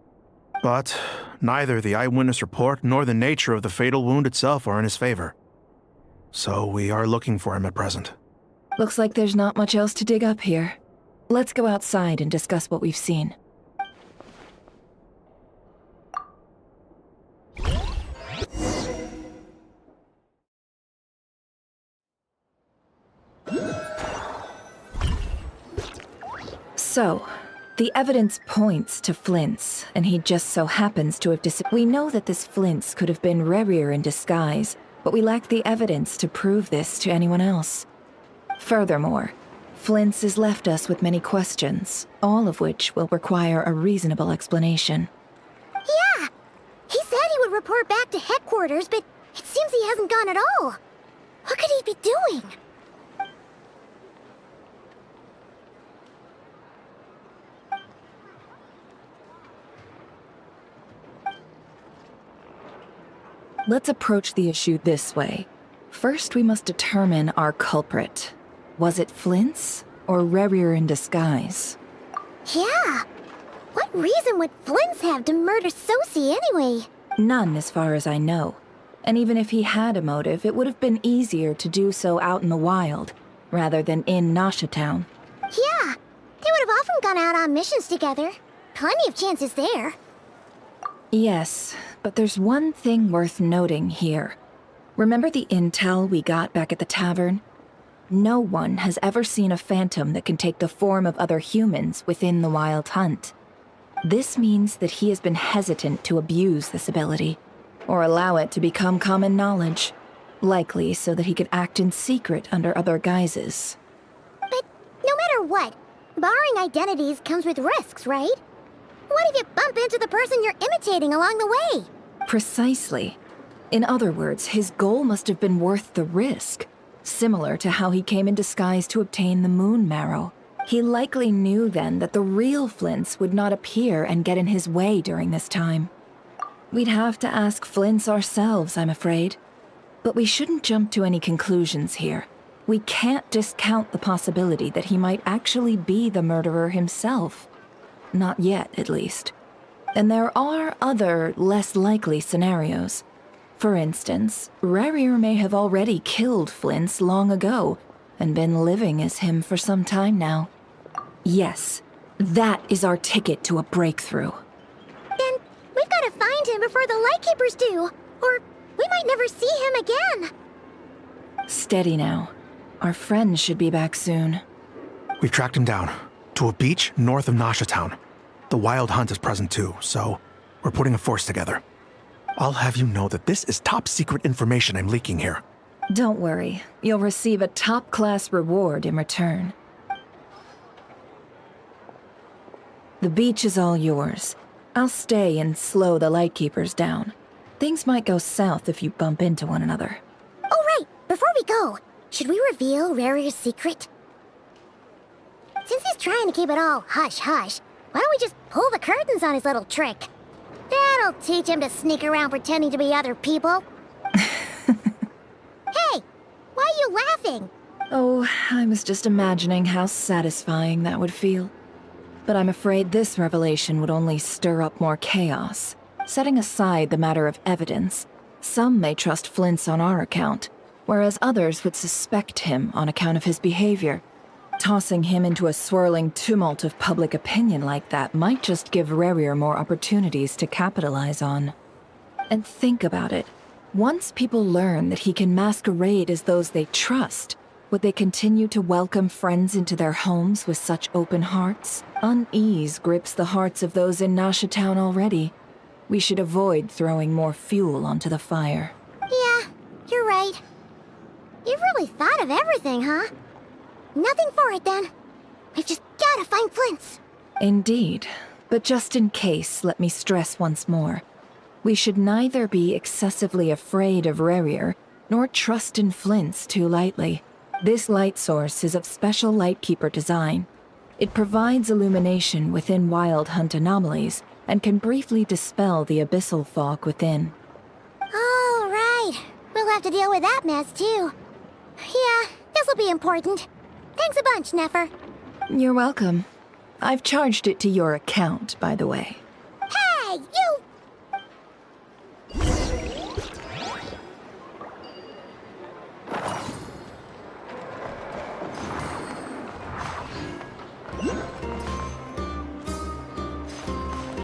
[SPEAKER 20] But neither the eyewitness report nor the nature of the fatal wound itself are in his favor. So we are looking for him at present.
[SPEAKER 10] Looks like there's not much else to dig up here. Let's go outside and discuss what we've seen. So, the evidence points to Flint's, and he just so happens to have We know that this Flint's could have been Rerir in disguise, but we lack the evidence to prove this to anyone else. Furthermore, Flint's has left us with many questions, all of which will require a reasonable explanation.
[SPEAKER 2] Yeah! He said he would report back to headquarters, but it seems he hasn't gone at all. What could he be doing?
[SPEAKER 10] Let's approach the issue this way. First, we must determine our culprit. Was it Flint's or Rerir in disguise?
[SPEAKER 2] Yeah! What reason would Flint's have to murder Sosie anyway?
[SPEAKER 10] None, as far as I know. And even if he had a motive, it would have been easier to do so out in the wild, rather than in Nasha Town.
[SPEAKER 2] Yeah! They would have often gone out on missions together. Plenty of chances there.
[SPEAKER 10] Yes, but there's one thing worth noting here. Remember the intel we got back at the tavern? No one has ever seen a phantom that can take the form of other humans within the Wild Hunt. This means that he has been hesitant to abuse this ability, or allow it to become common knowledge, likely so that he could act in secret under other guises.
[SPEAKER 2] But no matter what, borrowing identities comes with risks, right? What if you bump into the person you're imitating along the way?
[SPEAKER 10] Precisely. In other words, his goal must have been worth the risk, similar to how he came in disguise to obtain the moon marrow. He likely knew then that the real Flint's would not appear and get in his way during this time. We'd have to ask Flint's ourselves, I'm afraid. But we shouldn't jump to any conclusions here. We can't discount the possibility that he might actually be the murderer himself. Not yet, at least. And there are other, less likely scenarios. For instance, Rarier may have already killed Flint's long ago and been living as him for some time now. Yes, that is our ticket to a breakthrough.
[SPEAKER 2] Then we've got to find him before the Lightkeepers do, or we might never see him again.
[SPEAKER 10] Steady now. Our friend should be back soon.
[SPEAKER 20] We've tracked him down to a beach north of Nasha Town. The Wild Hunt is present too, so we're putting a force together. I'll have you know that this is top secret information I'm leaking here.
[SPEAKER 10] Don't worry, you'll receive a top-class reward in return. The beach is all yours. I'll stay and slow the Lightkeepers down. Things might go south if you bump into one another.
[SPEAKER 2] Oh, right! Before we go, should we reveal Rarier's secret? Since he's trying to keep it all hush-hush, why don't we just pull the curtains on his little trick? That'll teach him to sneak around pretending to be other people. Hey! Why are you laughing?
[SPEAKER 10] Oh, I was just imagining how satisfying that would feel. But I'm afraid this revelation would only stir up more chaos. Setting aside the matter of evidence, some may trust Flint's on our account, whereas others would suspect him on account of his behavior. Tossing him into a swirling tumult of public opinion like that might just give Rarier more opportunities to capitalize on. And think about it. Once people learn that he can masquerade as those they trust, would they continue to welcome friends into their homes with such open hearts? Unease grips the hearts of those in Nasha Town already. We should avoid throwing more fuel onto the fire.
[SPEAKER 2] Yeah, you're right. You've really thought of everything, huh? Nothing for it, then. We've just gotta find Flint's.
[SPEAKER 10] Indeed. But just in case, let me stress once more. We should neither be excessively afraid of Rarier, nor trust in Flint's too lightly. This light source is of special Lightkeeper design. It provides illumination within Wild Hunt anomalies, and can briefly dispel the abyssal fog within.
[SPEAKER 2] All right. We'll have to deal with that mess, too. Yeah, this'll be important. Thanks a bunch, Nefer.
[SPEAKER 10] You're welcome. I've charged it to your account, by the way.